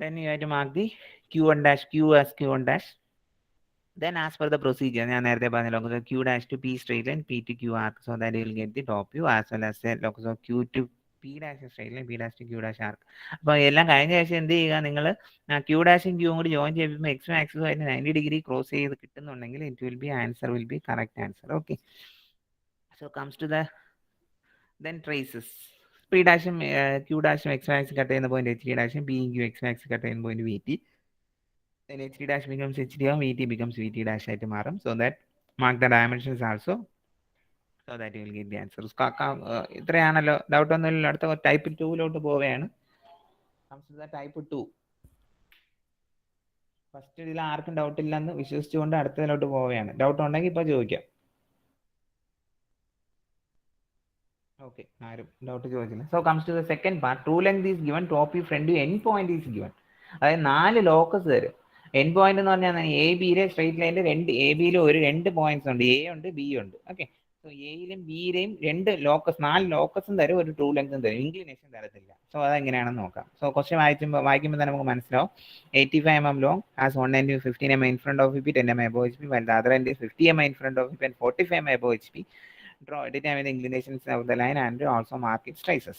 Then you have to mark the Q1 dash, Q as Q1 dash. Then as per the procedure, ഞാൻ നേരത്തെ പറഞ്ഞ locus of Q dash to P straight line, P to Q arc, so that you will get the top view, as well as the locus of Q to P dash straight line, P dash to Q dash arc. അപ്പോൾ എല്ലാം കഴിഞ്ഞ ശേഷം എന്ത് ചെയ്യുക, നിങ്ങൾ Q ഡാഷും Q കൂടി join ചെയ്യുമ്പോൾ എക്സും ആക്സും ആയിട്ട് 90 ഡിഗ്രി ക്രോസ് ചെയ്ത് കിട്ടുന്നുണ്ടെങ്കിൽ it will be answer, will be correct answer. Okay, so comes to the then traces. P ഡാഷും Q ഡാഷും എക്സ് ആക്സ് കട്ട് ചെയ്യുന്ന പോയിന്റ് HT ഡാഷും P Q X axis cut ചെയ്യുന്ന point VT. Then HT dash becomes HT and VT becomes VT dash ആയിട്ട് മാറും. So that mark the dimensions also, so that you will get the answer. ഇത്രയാണല്ലോ, doubt ഒന്നുമില്ലല്ലോ. അടുത്ത type 2 പോവുകയാണ്. Type 2. First ഇതിൽ ആർക്കും doubt ഇല്ലെന്ന് വിശ്വസിച്ചുകൊണ്ട് അടുത്തതിലോട്ട് പോവുകയാണ്. ഡൗട്ട് ഉണ്ടെങ്കിൽ ഇപ്പോൾ ചോദിക്കാം. ഓക്കെ, ആരും ഡൗട്ട് ചോദിച്ചില്ല. So comes to the second part. True length is given, top view, front view, end point is given. അതായത് 4 ലോക്കസ് തരും. എൻ പോയിന്റ് എന്ന് പറഞ്ഞാൽ AB സ്ട്രേറ്റ് ലൈനിൽ AB ഒരു 2 പോയിന്റ്സ് ഉണ്ട്, A ഉണ്ട്, B ഉണ്ട്. ഓക്കെ, സോ എയിലും ബിയിലെയും 2 ലോക്കസ്, 4 ലോക്കസും തരും, ഒരു ട്രൂ ലെങ്തും തരും, ഇൻക്ലിനേഷൻ തരത്തില്ല. സോ അതെങ്ങനെയാണെന്ന് നോക്കാം. സോ ക്വസ്റ്റ്യൻ വായിക്കുമ്പോൾ തന്നെ നമുക്ക് മനസ്സിലാവും. 85 mm long has one end 15 mm in front of VP, 10 mm above HP, while the other end is 50 mm in front of VP and 45 mm above HP. Draw, determine the inclinations of the line and also mark its traces.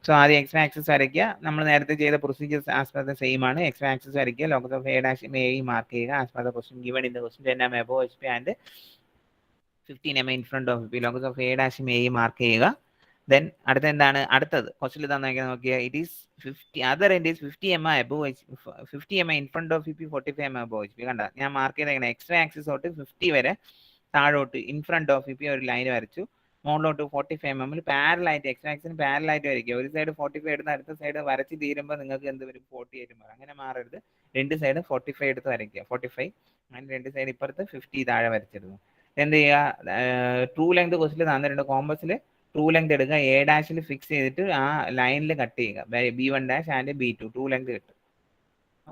So ആദ്യം X axis വരയ്ക്കുക. നമ്മൾ നേരത്തെ ചെയ്ത പ്രൊസീജിയേഴ്സ് as per the same ആണ്. X axis വരയ്ക്കുക, locus of A dash A mark ചെയ്യുക, as per the question given in the question 10 mm above HP ആൻഡ് 15 mm in front of VP, locus of A dash A mark ചെയ്യുക. Then അടുത്ത എന്താണ്, അടുത്തത് question തന്നേക്കാൻ നോക്കിയാൽ it is 50, other end is 50 mm above HP, 50 mm in front of VP, 45 mm above HP. കണ്ട, ഞാൻ mark ചെയ്തേക്കണം എക്സ് ആക്സിസ് തൊട്ട് 50 വരെ താഴോട്ട് ഇൻ ഫ്രണ്ട് ഓഫ് VP ഒരു ലൈൻ വരച്ചു. മുകളിലോട്ട് 45 mm പാരലായിട്ട്, എക്സ് ആക്സിന് പാരലായിട്ട് വരയ്ക്കുക. ഒരു സൈഡ് 45 എടുത്ത് അടുത്ത സൈഡ് വരച്ച് തീരുമ്പോൾ നിങ്ങൾക്ക് എന്ത് വരും, 48 മാറും. അങ്ങനെ മാറരുത്. രണ്ട് സൈഡ് 45 എടുത്ത് വരയ്ക്കുക, 45, അങ്ങനെ രണ്ട് സൈഡ് ഇപ്പുറത്ത് 50 താഴെ വരച്ചിരുന്നു. എന്ത് ചെയ്യുക, ട്രൂ ലെങ്ത് ക്വസ്റ്റിൽ തന്നിട്ടുണ്ട്. കോമ്പസിൽ ട്രൂ ലെങ്ത് എടുക്കുക, A ഡാഷിൽ ഫിക്സ് ചെയ്തിട്ട് ആ ലൈനിൽ കട്ട് ചെയ്യുക, B1 dash and B2, true length കിട്ടും.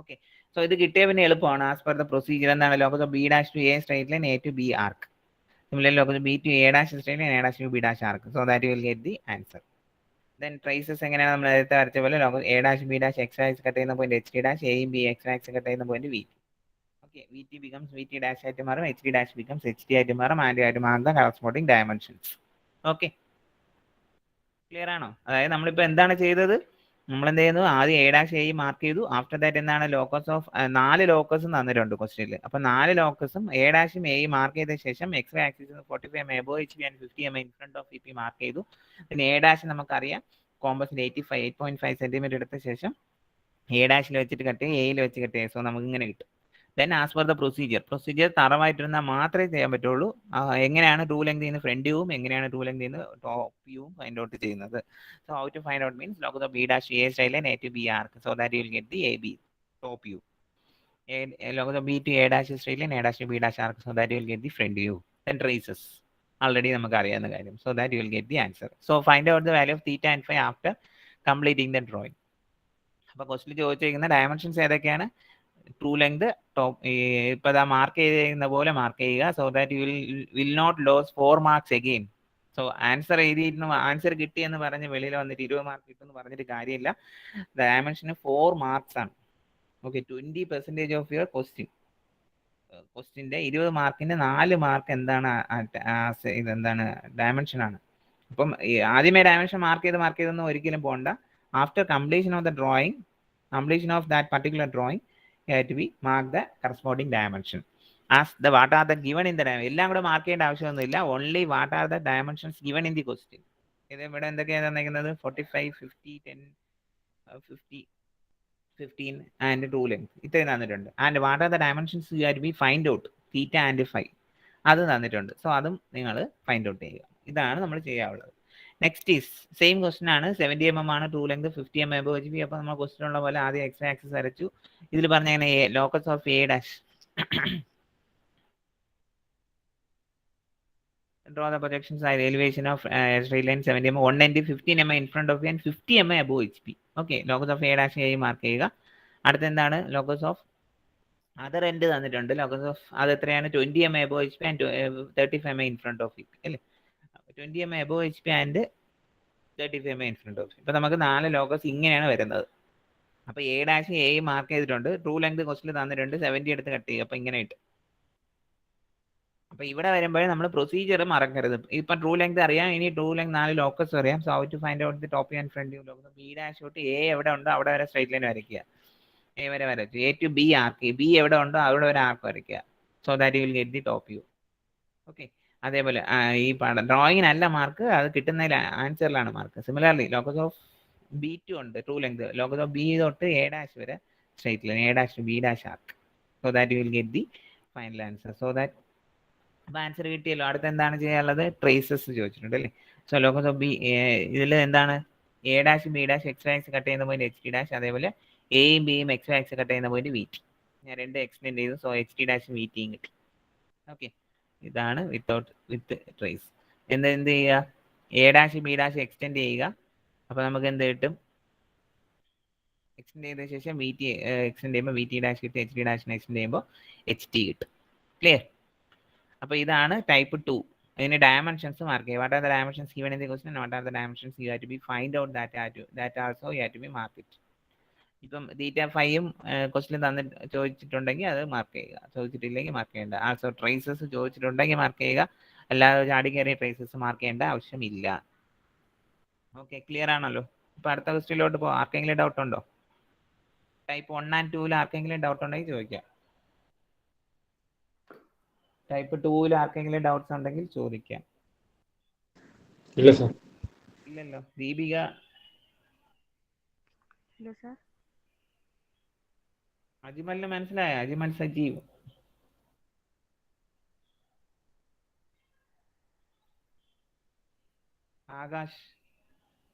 ഓക്കെ, സോ ഇത് കിട്ടിയ പിന്നെ എളുപ്പമാണ്. ആസ് പെർ ദ പ്രൊസീജിയർ എന്താണ്, locus of B dash to A straight line, A to B arc. Similarly, locus B to A dash straight line, A dash to B dash arc. So that you will get the answer. Then traces എങ്ങനെയാണ് നമ്മൾ നേരത്തെ വരച്ച പോലെ, locus A dash B dash X axis cut ചെയ്യുന്ന point HT dash, A B X axis cut ചെയ്യുന്ന point VT. Okay, VT becomes VT dash ആയിട്ട് മാറും, HT dash becomes HT ആയിട്ട് മാറും, ആൻഡ് ആയിട്ട് മാറുന്ന കറസ്പോണ്ടിങ് ഡയമെൻഷൻസ്. ഓക്കെ, ക്ലിയർ ആണോ? അതായത് നമ്മളിപ്പോൾ എന്താണ് ചെയ്തത്, നമ്മൾ എന്ത് ചെയ്യുന്നു, ആദ്യം A dash A മാർക്ക് ചെയ്തു. ആഫ്റ്റർ ദാറ്റ് എന്താണ്, ലോക്കസ് ഓഫ് 4 ലോക്കസും തന്നിട്ടുണ്ട് ക്വസ്റ്റ്യനിൽ. അപ്പോൾ 4 ലോക്കസും A ഡാഷും A മാർക്ക് ചെയ്ത ശേഷം X axis 45 mm above HP and 50 mm in front of VP mark ചെയ്തു. പിന്നെ A ഡാഷ് നമുക്കറിയാം കോമ്പസിൽ 8.5 cm എടുത്ത ശേഷം A ഡാഷിൽ വെച്ചിട്ട് കട്ട് ചെയ്യും, എയിൽ വെച്ച് കട്ട് ചെയ്യും. സോ നമുക്ക് ഇങ്ങനെ കിട്ടും. Then as per the procedure തറവായിട്ടിരുന്നാൽ മാത്രമേ ചെയ്യാൻ പറ്റുള്ളൂ. എങ്ങനെയാണ് ടൂ ലെങ്ത് ചെയ്യുന്നത് ഫ്രണ്ട് വ്യൂവും എങ്ങനെയാണ് ടൂ ലെങ്ത് ചെയ്യുന്നത് ടോപ്പ് വ്യൂവും ഫൈൻഡ് ഔട്ട് ചെയ്യുന്നത്. So how to find out means log of B dash A straight line A to B arc so that you will get the A B top view. Log of b to a dash is straight line, a dash to b dash arc, so that you will get the front view. Then traces already നമുക്ക് അറിയാവുന്ന കാര്യം, so that you will get the answer. So find out the value of theta and phi after completing the drawing. അപ്പോൾ ക്വസ്റ്റിൽ ചോദിച്ചിരിക്കുന്ന dimensions ഏതൊക്കെയാണ്? True length top ഇപ്പോൾ ഇതാ mark ചെയ്യുന്ന പോലെ മാർക്ക് ചെയ്യുക, so that you will not lose 4 marks again. So answer എഴുതിയിട്ട് answer കിട്ടിയെന്ന് പറഞ്ഞ് വെളിയിൽ വന്നിട്ട് 20 മാർക്ക് കിട്ടുമെന്ന് പറഞ്ഞിട്ട് കാര്യമില്ല. ഡയമെൻഷന് 4 മാർക്സ് ആണ്. ഓക്കെ, 20% ഓഫ് യുവർ ക്വസ്റ്റ്യൻ്റെ 20 മാർക്കിന്റെ 4 മാർക്ക് എന്താണ് ഇതെന്താണ് ഡയമെൻഷൻ ആണ്. അപ്പം ആദ്യമേ ഡയമെൻഷൻ മാർക്ക് ചെയ്തൊന്നും ഒരിക്കലും പോകണ്ട. After completion of the drawing, completion of that particular drawing you have to be mark the corresponding dimension as the what are the given in the എല്ലാം കൂടെ മാർക്ക് ചെയ്യേണ്ട ആവശ്യമൊന്നുമില്ല. Only what are the dimensions given in the question. ഇത് ഇവിടെ എന്തൊക്കെയാണ് തന്നിരിക്കുന്നത്? 45, 50, 10, 50, 15 and true length ഇത്രയും തന്നിട്ടുണ്ട്. And what are the dimensions you have to be find out theta and phi അത് തന്നിട്ടുണ്ട്. സോ അതും നിങ്ങൾ ഫൈൻഡ് ഔട്ട് ചെയ്യുക. ഇതാണ് നമ്മൾ ചെയ്യാനുള്ളത്. നെക്സ്റ്റ് ഈസ് സെയിം ക്വസ്റ്റൻ ആണ്. 70 mm ആണ് true length, 50 mm above H P. അപ്പോൾ നമ്മൾ ക്വസ്റ്റൻ ഉള്ള പോലെ ആദ്യം എക്സ് ആക്സിസ് വരച്ചു. ഇതിൽ പറഞ്ഞ എങ്ങനെ locus of A dash draw the projections at elevation of straight line 70 mm, 190, 15 mm in front of you and 50 mm above HP. Okay, locus of a dash ആയി മാർക്ക് ചെയ്യുക. അടുത്ത എന്താണ്? ലോക്കസ് ഓഫ് അതർ എൻഡ് തന്നിട്ടുണ്ട്. Locus of അത് എത്രയാണ്? 20 mm above HP and 35 mm in front of HP അല്ലേ? 20 mm above HP and 35 mm in front of HP. ഇപ്പൊ നമുക്ക് 4 ലോക്കസ് ഇങ്ങനെയാണ് വരുന്നത്. അപ്പൊ എ ഡാഷ് എ മാർക്ക് ചെയ്തിട്ടുണ്ട്. ട്രൂ ലെങ്ത് ക്വസ്റ്റിൽ തന്നിട്ടുണ്ട്. 70 എടുത്ത് കട്ട് ചെയ്യുക. അപ്പൊ ഇങ്ങനെ ഇട്ട്. അപ്പൊ ഇവിടെ വരുമ്പോഴേ നമ്മൾ പ്രൊസീജിയർ മറക്കരുത്. ഇപ്പൊ ട്രൂ ലെങ്ത് അറിയാം, ഇനി ട്രൂ ലെങ്ത് 4 ലോക്കസ് അറിയാം. So how to find out the top and front view. Locus B dash തൊട്ട് എ എവിടെ ഉണ്ടോ അവിടെ വരെ സ്ട്രൈറ്റ് ലൈൻ വരയ്ക്കുക. എ വരെ വരച്ചു. A to B arc, B എവിടെ ഉണ്ടോ അവിടെ വരെ ആർക്ക് വരയ്ക്കുക. So that you will get the top view. Okay, അതേപോലെ ഈ ഡ്രോയിങ്ങിനല്ല മാർക്ക്, അത് കിട്ടുന്നതിൽ ആൻസറിലാണ് mark. Similarly locus of B two ഉണ്ട് true length. Locus of B തൊട്ട് എ ഡാഷ് വരെ straight line, A dash to B dash arc. So that you will get the final answer. So that അപ്പോൾ answer കിട്ടിയല്ലോ. അടുത്ത് എന്താണ് ചെയ്യാനുള്ളത്? Traces ചോദിച്ചിട്ടുണ്ട് അല്ലേ? സോ ലോക്കസ് ഓഫ് ബി ഇതിൽ എന്താണ്? A dash B dash X axis cut ചെയ്യുന്ന പോയിന്റ് എച്ച് ടി ഡാഷ്, അതേപോലെ എയും ബിയും എക്സ് ആക്സ് കട്ട് ചെയ്യുന്ന പോയിന്റ് വി ടി. ഞാൻ 2 എക്സ്റ്റെൻഡ് ചെയ്തു. So H T dash V ടിയും കിട്ടി. ഓക്കെ, ഇതാണ് വിത്ത് ട്രേസ്. എന്ത് ചെയ്യുക? A dash B dash extend ചെയ്യുക. അപ്പോൾ നമുക്ക് എന്ത് കിട്ടും? എക്സ്റ്റെൻഡ് ചെയ്ത ശേഷം വി ടി എക്സ്റ്റെൻഡ് ചെയ്യുമ്പോൾ വി ടി ഡാഷ് കിട്ടും. എച്ച് ടി ഡാഷിന് എക്സ്റ്റെൻഡ് ചെയ്യുമ്പോൾ എച്ച് ടി കിട്ടും. ക്ലിയർ? അപ്പോൾ ഇതാണ് ടൈപ്പ് 2. ഇതിന് ഡയമെൻഷൻസ് മാർക്ക് ചെയ്യുക. What are the dimensions given in the question, what are the dimensions you have to be find out that also you have to be mark it. ഇപ്പം theta ഫൈയും question ചോദിച്ചിട്ടുണ്ടെങ്കിൽ അത് mark ചെയ്യുക, ചോദിച്ചിട്ടില്ലെങ്കിൽ mark ചെയ്യേണ്ട. Also traces ചോദിച്ചിട്ടുണ്ടെങ്കിൽ mark ചെയ്യുക, അല്ലാതെ ചാടി കയറിയ ട്രേസസ് മാർക്ക് ചെയ്യേണ്ട ആവശ്യമില്ല. ഓക്കെ, ക്ലിയർ ആണല്ലോ? ഇപ്പം അടുത്ത ക്വസ്റ്റ്യനിലോട്ട് പോകാം. ആർക്കെങ്കിലും ഡൗട്ട് ഉണ്ടോ? ടൈപ്പ് 1 and 2 ആർക്കെങ്കിലും ഡൗട്ട് ഉണ്ടെങ്കിൽ ചോദിക്കാം. ടൈപ്പ് 2 ആർക്കെങ്കിലും ഡൗട്ട്സ് ഉണ്ടെങ്കിൽ ചോദിക്കാം. ഇല്ല സർ. ഇല്ലല്ലോ. ദീപിക? ഇല്ല സർ. അജ്മലിന് മനസ്സിലായോ? അജ്മൽ സജീവ്. ആകാശ്?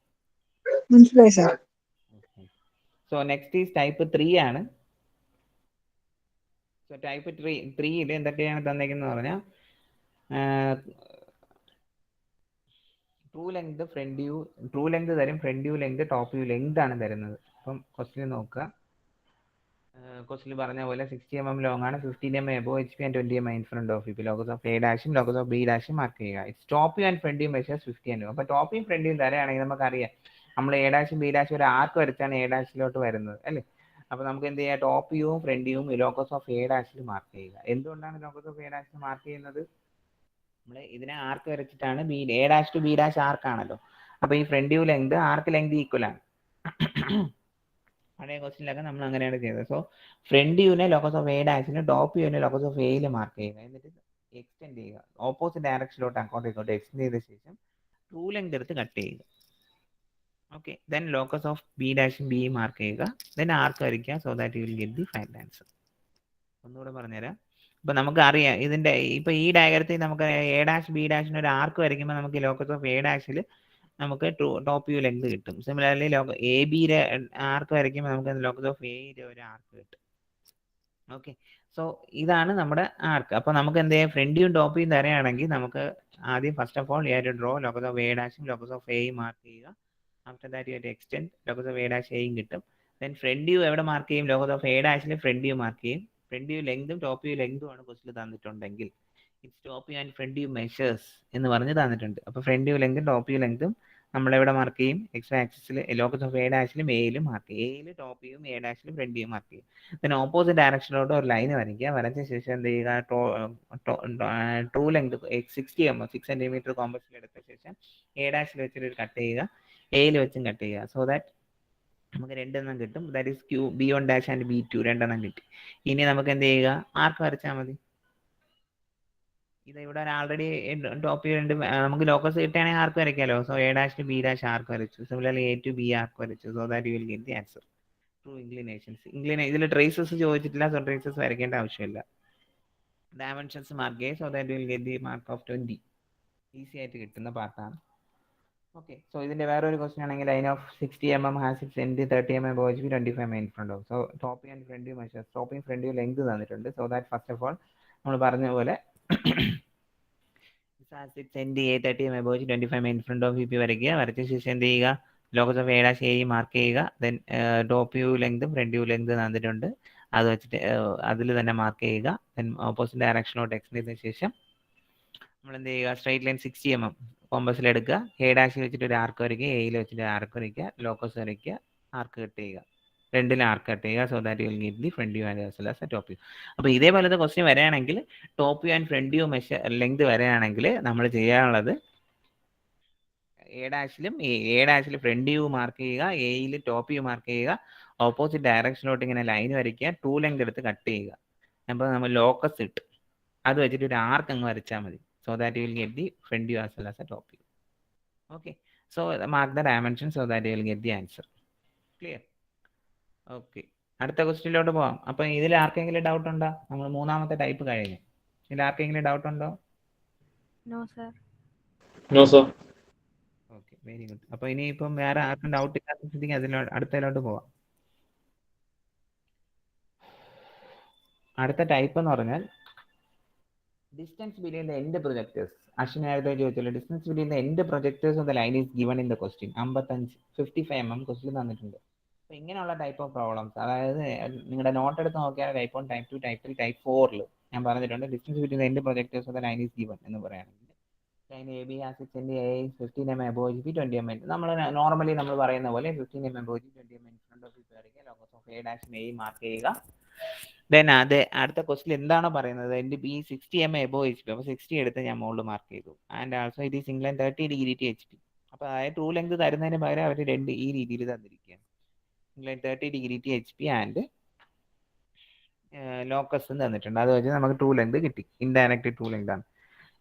മനസ്സിലായി sir. So next is type 3 ആണ്. സോ ടൈപ്പ് 3യിൽ എന്തൊക്കെയാണ് തന്നേക്കുന്നത് പറഞ്ഞാൽ true length front view, true length തരും, front view length, top view length ആണ് തരുന്നത്. അപ്പം ക്വസ്റ്റിന് നോക്കുക. ക്വസ്റ്റിന് പറഞ്ഞ പോലെ 60 mm ലോങ് ആണ്, 15 mm above H P and 20 mm in front of you. Locus of A ഡാഷും ലോക്കസ് ഓഫ് ബി ഡാഷും മാർക്ക് ചെയ്യുക. It's top view and front view measures 50 mm. അപ്പോൾ ടോപ്പ് വ്യൂ ഫ്രണ്ട് വ്യൂ തരാണെങ്കിൽ നമുക്കറിയാം നമ്മൾ A ഡാഷും B ഡാഷും ഒരു ആർക്ക് വരച്ചാണ് A ഡാഷിലോട്ട് വരുന്നത് അല്ലേ? അപ്പോൾ നമുക്ക് എന്ത് ചെയ്യാം? ടോപ്പ് വ്യൂവും ഫ്രണ്ട് വ്യൂവും ലോക്കസ് ഓഫ് എ ഡാഷിൽ മാർക്ക് ചെയ്യുക. എന്തുകൊണ്ടാണ് ലോക്കസ് ഓഫ് എ ഡാഷിൽ മാർക്ക് ചെയ്യുന്നത്? നമ്മൾ ഇതിനെ ആർക്ക് വരച്ചിട്ടാണ് A dash to B dash ആർക്കാണല്ലോ. അപ്പോൾ ഈ front view length arc length equal ആണ്. പഴയ ക്വസ്റ്റിനിലൊക്കെ നമ്മൾ അങ്ങനെയാണ് ചെയ്തത്. സോ ഫ്രണ്ട് വ്യൂവിനെ ലോക്കസ് ഓഫ് എ ഡാഷിന്, ടോപ്പ് വ്യൂവിനെ ലോക്കസ് ഓഫ് എയിൽ മാർക്ക് ചെയ്യുക. എന്നിട്ട് എക്സ്റ്റെൻഡ് ചെയ്യുക. ഓപ്പോസിറ്റ് ഡയറക്ഷനിലോട്ട് അങ്ങോട്ടേക്കോട്ട് എക്സ്റ്റെൻഡ് ചെയ്ത ശേഷം ട്രൂ ലെങ്ത് എടുത്ത് കട്ട് ചെയ്യുക. Okay, then locus of B ഡാഷും ബി മാർക്ക് ചെയ്യുക. ദെൻ ആർക്ക് വരയ്ക്കുക. So that you will get the final answer. ഒന്നുകൂടെ പറഞ്ഞുതരാം. ഇപ്പൊ നമുക്ക് അറിയാം ഇതിന്റെ ഇപ്പൊ ഈ ഡയഗ്രത്തിൽ നമുക്ക് എ ഡാഷ് ബി ഡാഷിന് ഒരു ആർക്ക് വരയ്ക്കുമ്പോൾ നമുക്ക് ലോക്കസ് ഓഫ് എ ഡാഷിൽ നമുക്ക് ടോപ്പ് വ്യൂ ലെങ്ത് കിട്ടും. സിമിലർലി എ ബിയുടെ ആർക്ക് വരയ്ക്കുമ്പോൾ നമുക്ക് ലോക്കസ് ഓഫ് എയുടെ ഒരു ആർക്ക് കിട്ടും. ഓക്കെ, സോ ഇതാണ് നമ്മുടെ ആർക്ക്. അപ്പൊ നമുക്ക് എന്ത് ചെയ്യാം, ഫ്രണ്ട് വ്യൂയും ടോപ്പ് വ്യൂയും തരാണെങ്കിൽ നമുക്ക് ആദ്യം first of all you draw locus of A ഡാഷും ലോക്കസ് ഓഫ് എയും മാർക്ക് ചെയ്യുക. After that you extend locus of A dash എയും കിട്ടും. ദെൻ ഫ്രണ്ട് വ്യൂ എവിടെ മാർക്ക് ചെയ്യും, ലോക്കസ് ഓഫ് എ ഡാഷിൽ ഫ്രണ്ട് വ്യൂ മാർക്ക് ചെയ്യും. ഫ്രണ്ട് വ്യൂ ലെങ്തും ടോപ്പ് വ്യൂ ലെങ്തും ആണ് ക്വസ്റ്റിൽ തന്നിട്ടുണ്ടെങ്കിൽ it's top view and front view measures എന്ന് പറഞ്ഞ് തന്നിട്ടുണ്ട്. അപ്പോൾ ഫ്രണ്ട് വ്യൂ ലെങ്തും ടോപ്പ് വ്യൂ ലെങ്തും നമ്മൾ എവിടെ മാർക്ക് ചെയ്യും, എക്സ് ആക്സിസിൽ ലോക്കസ് ഓഫ് എ ഡാഷിലും എയിലും മാർക്ക് ചെയ്യും. എയിൽ ടോപ്പ് വ്യൂയും എ ഡാഷിലും ഫ്രണ്ട് വ്യൂ മാർക്ക് ചെയ്യും. പിന്നെ ഓപ്പോസിറ്റ് ഡയറക്ഷനിലോട്ട് ഒരു ലൈൻ വരയ്ക്കുക. വരച്ച ശേഷം എന്ത് ചെയ്യുക, ട്രൂ ലെങ്ത് 60 mm 6 cm കോമ്പസിൽ എടുത്ത ശേഷം എ ഡാഷിൽ വെച്ചിട്ട് കട്ട് ചെയ്യുക, എയിൽ വെച്ചും കട്ട് ചെയ്യുക. സോ ദാറ്റ് നമുക്ക് രണ്ടെണ്ണം കിട്ടും. That is Q B1 dash and B2 രണ്ടെണ്ണം കിട്ടി. ഇനി നമുക്ക് എന്ത് ചെയ്യുക, ആർക്ക് വരച്ചാൽ മതി. ഇത് ഇവിടെ ആൾറെഡി ടോപ്പ് വ്യൂ ഉണ്ട്, നമുക്ക് ലോക്കസ് കിട്ടുകയാണെങ്കിൽ ആർക്ക് വരയ്ക്കാമല്ലോ. So A dash B dash arc വരച്ചു. Similarly A to B arc വരച്ചു. So that you will get the answer. True inclinations. ഇതിൽ ട്രേസസ് ചോദിച്ചിട്ടില്ല, സോ ട്രേസസ് വരയ്ക്കേണ്ട ആവശ്യമില്ല. ഡയമെൻഷൻസ് മാർക്ക് ചെയ്യുക. So that you will get the mark of 20. Easy ആയിട്ട് കിട്ടുന്ന പാർട്ടാണ്. ഓക്കെ, സോ ഇതിന്റെ വേറൊരു ക്വസ്റ്റൻ ആണെങ്കിൽ line of 60 mm has its end 30 mm OHP 25 mm in front of. So top and front view measures. Topping front view length തന്നിട്ടുണ്ട്. So that first of all നമ്മൾ പറഞ്ഞ പോലെ has its end 30 mm OHP 25 mm in front of VP വരയ്ക്കുക. വരച്ച ശേഷം എന്ത് ചെയ്യുക, locus of A dash A mark ചെയ്യുക. ദെൻ ടോപ്പ് വ്യൂ ലെങ്തും ഫ്രണ്ട് വ്യൂ ലെങ്ത് തന്നിട്ടുണ്ട്, അത് വെച്ചിട്ട് അതിൽ തന്നെ മാർക്ക് ചെയ്യുക. ദെൻ ഓപ്പോസിറ്റ് ഡയറക്ഷനിലോട്ട് എക്സ്റ്റെൻഡ് ചെയ്ത ശേഷം നമ്മൾ എന്ത് ചെയ്യുക, സ്ട്രൈറ്റ് ലൈൻ 60 mm കോമ്പസിൽ എടുക്കുക. എ ഡാഷിൽ വെച്ചിട്ട് ഒരു ആർക്ക് വരയ്ക്കുക, എയിൽ വെച്ചിട്ട് ആർക്ക് വരയ്ക്കുക, ലോക്കസ് വരയ്ക്കുക, ആർക്ക് കട്ട് ചെയ്യുക. രണ്ടിലും ആർക്ക് കട്ട് ചെയ്യുക. So that you will get the front view and as well as top view. അപ്പോൾ ഇതേപോലത്തെ ക്വസ്റ്റ്യൻ വരികയാണെങ്കിൽ top view and front view length വരികയാണെങ്കിൽ നമ്മൾ ചെയ്യാനുള്ളത് എ ഡാഷിൽ ഫ്രണ്ട് വ്യൂ മാർക്ക് ചെയ്യുക, എയിൽ ടോപ്പ് വ്യൂ മാർക്ക് ചെയ്യുക, ഓപ്പോസിറ്റ് ഡയറക്ഷനിലോട്ട് ഇങ്ങനെ ലൈൻ വരയ്ക്കുക, ടൂ ലെങ്ത് എടുത്ത് കട്ട് ചെയ്യുക. അപ്പോൾ നമ്മൾ ലോക്കസ് ഇട്ട് അത് വെച്ചിട്ട് ഒരു ആർക്ക് അങ്ങ് വരച്ചാൽ മതി. So that you will get the front view as well as the top view. Okay, so mark the dimension so that you will get the answer. Clear? Okay, അടുത്ത ക്വസ്റ്റ്യനിലോട്ട് പോവാം. അപ്പൊ ഇതിൽ ആർക്കെങ്കിലും ഡൗട്ട് ഉണ്ടോ? നമ്മൾ മൂന്നാമത്തെ ടൈപ്പ് കഴിഞ്ഞു. ഇതിൽ ആർക്കെങ്കിലും ഡൗട്ട് ഉണ്ടോ? No sir. No sir. Okay, very good. അപ്പൊ ഇനി ഇപ്പം വേറെ ആർക്കും ഡൗട്ട് ഇല്ലാത്ത സ്ഥിതിക്ക് അടുത്തതിലോട്ട് പോവാം. അടുത്ത ടൈപ്പ് എന്ന് പറഞ്ഞാൽ distance between the end projectors. Ashwin നേരത്തെ ചോദിച്ചല്ലോ, distance between the end projectors of the line is given in the question. 55 mm question തന്നിട്ടുണ്ട്. അപ്പൊ ഇങ്ങനെയുള്ള ടൈപ്പ് ഓഫ് പ്രോബ്ലംസ്, അതായത് നിങ്ങളുടെ നോട്ട് എടുത്ത് നോക്കിയാൽ ടൈപ്പ് 1, ടൈപ്പ് 2, ടൈപ്പ് 3, ടൈപ്പ് 4 ഞാൻ പറഞ്ഞിട്ടുണ്ട് distance between the end projectors of the line is given എന്ന് പറയുകയാണെങ്കിൽ line A B has its end A 15 mm above OHP 20 mm. നമ്മൾ നോർമലി നമ്മൾ പറയുന്ന പോലെ 15 mm above OHP 20 mm in front of VP വരയ്ക്കുക. Locus of A dash A mark ചെയ്യുക. Then അടുത്ത ക്വസ്റ്റിൽ എന്താണ് പറയുന്നത്, എൻ്റെ ബി 60 mm above HP. അപ്പോൾ 60 എടുത്ത് ഞാൻ മുകളിൽ മാർക്ക് ചെയ്തു. And also it is England 30 degree to HP. അപ്പോൾ അതായത് ട്രൂ ലെങ്ത് തരുന്നതിന് പകരം അവർ രണ്ട് ഈ രീതിയിൽ തന്നിരിക്കുകയാണ്. Inclined 30 degree to HP and ലോക്കസും തന്നിട്ടുണ്ട്. അത് വെച്ച് നമുക്ക് ട്രൂ ലെങ്ത് കിട്ടി. ഇൻഡയറക്റ്റ് ട്രൂ ലെങ്ത് ആണ്.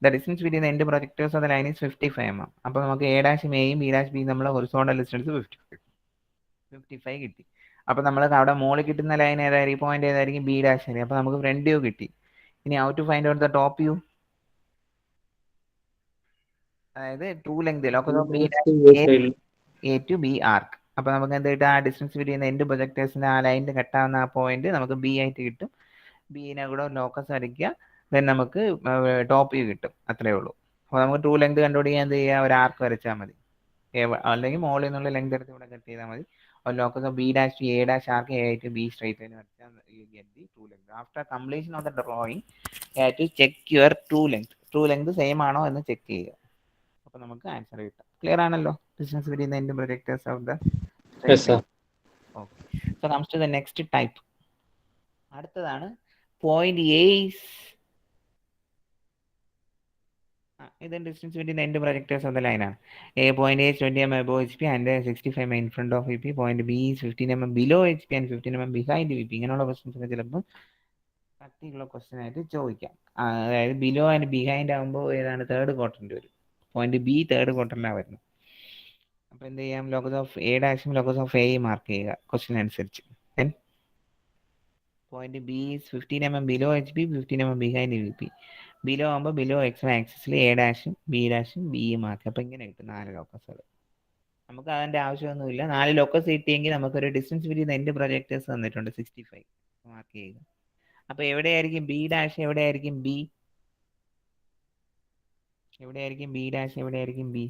The distance between the end projectors of the line is 55 mm. അപ്പോൾ നമുക്ക് എ ഡാഷും എയും ബി ഡാഷ് ബി നമ്മളെ ഹൊറിസോണ്ടൽ ഡിസ്റ്റൻസ് 55 കിട്ടി. അപ്പൊ നമ്മൾ അവിടെ മോളിൽ കിട്ടുന്ന ലൈൻ ഏതായിരിക്കും, പോയിന്റ് ഏതായിരിക്കും, ബി ഡാഷ് ആയിരിക്കും. അപ്പൊ നമുക്ക് ഫ്രണ്ട് വ്യൂ കിട്ടി. ഇനി how to find out the top view, അതായത് true length locus of B dash A to B arc. അപ്പൊ നമുക്ക് എന്ത് കിട്ടും, ആ ഡിസ്റ്റൻസ് ബിറ്റ്വീൻ എൻഡ് പ്രൊജക്ടേഴ്സിന്റെ ആ ലൈനിൽ കട്ടാവുന്ന ആ പോയിന്റ് നമുക്ക് ബി ആയിട്ട് കിട്ടും. ബിനെ കൂടെ ലോക്കസ് വരയ്ക്കുക. ദെൻ നമുക്ക് ടോപ്പ് വ്യൂ കിട്ടും. അത്രേ ഉള്ളൂ. അപ്പോൾ നമുക്ക് ട്രൂ ലെങ്ത് കണ്ടുപിടിക്കാൻ എന്ത് ചെയ്യുക, ഒരു ആർക്ക് വരച്ചാൽ മതി. അല്ലെങ്കിൽ മോളിൽ നിന്നുള്ള ലെങ്ത് എടുത്ത് ഇവിടെ കട്ട് ചെയ്താൽ മതി. Locus of B dash to A dash arc A to B straight line, you get the true length. After completion of the drawing, you have to check your true length. True length same ആണോ എന്ന് check ചെയ്യുക. അപ്പോൾ നമുക്ക് answer കിട്ടാം. Clear ആണല്ലോ? Distance between the end projectors of the yes sir. Okay, so comes to the next type. അടുത്തതാണ് point A ഇത് distance between end projectors of the line ആണ്. A point A 20 mm above HP ആൻഡ് 65 mm in front of VP. Point B 15 mm below HP ആൻഡ് 15 mm behind VP. ഇങ്ങനെയുള്ള questions ഒക്കെ ചിലപ്പോൾ കട്ടിയുള്ള question ആയിട്ട് ചോദിക്കാം. അതായത് ബിലോ ആൻഡ് ബിഹൈൻഡ് ആകുമ്പോൾ ഏതാണ് തേർഡ് ക്വാർട്ടറിൽ വരും. പോയിന്റ് ബി തേർഡ് ക്വാർട്ടറിലാണ് വരുന്നത്. അപ്പോൾ എന്ത് ചെയ്യാം, ലോക്കസ് ഓഫ് എ ഡാഷും ലോക്കസ് ഓഫ് എ മാർക്ക് ചെയ്യുക ക്വസ്റ്റ്യൻ അനുസരിച്ച്. Then point B is 15 mm below H P 15 mm behind V P. Below ആകുമ്പോൾ ബിലോ എക്സ് ആക്സിസിൽ എ ഡാഷും ബി ഡാഷും ബിയും ആക്കി. അപ്പോൾ ഇങ്ങനെ കിട്ടും 4 ലോക്കസുകൾ. നമുക്ക് അതിൻ്റെ ആവശ്യമൊന്നുമില്ല. 4 ലോക്കസ് കിട്ടിയെങ്കിൽ നമുക്കൊരു ഡിസ്റ്റൻസ് ബിറ്റ്വീൻ എൻഡ് പ്രൊജക്ടേഴ്സ് തന്നിട്ടുണ്ട് 65 മാർക്ക് ചെയ്യുക. അപ്പോൾ എവിടെയായിരിക്കും ബി ഡാഷ്, എവിടെയായിരിക്കും ബി, എവിടെയായിരിക്കും ബി ഡാഷ്, എവിടെയായിരിക്കും ബി?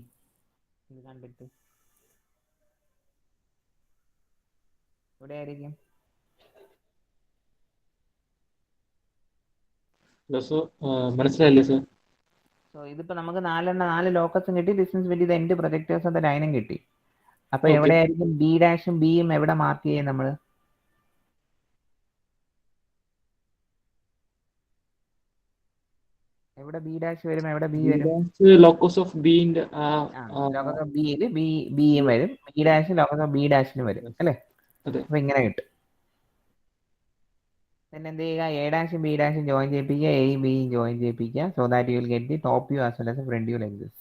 ഇത് കണ്ടിട്ട് എവിടെയായിരിക്കും? സർ മനസ്സിലായില്ലേ സർ? സോ ഇതിപ്പോൾ നമുക്ക് 4 ലോക്കസും കിട്ടി, ഡിസ്റ്റൻസ് ബിറ്റ്വീൻ എൻഡ് പ്രൊജക്ടേഴ്സ് എന്ന ലൈനും കിട്ടി. അപ്പോൾ Okay. എവിടെയായിരിക്കും ബി ഡാഷും ബിയും എവിടെ മാർക്ക് ചെയ്യും നമ്മൾ? എവിടെ ബി ഡാഷ് വരും, എവിടെ ബി വരും? ലോക്കസ് ഓഫ് ബിന്റെ ലോക്കസ് ഓഫ് ബിയിൽ ബിയും വരും, B dash locus of B ഡാഷിന് വരും അല്ലേ? അതെ. അപ്പൊ ഇങ്ങനെ കിട്ടും. പിന്നെ എന്ത് ചെയ്യുക, എ ഡാഷും ബി ഡാഷും ജോയിൻ ചെയ്യിപ്പിക്കുക, എയും ബിയും ജോയിൻ ചെയ്യിപ്പിക്കുക. So that you will get the top view as well as front view like this.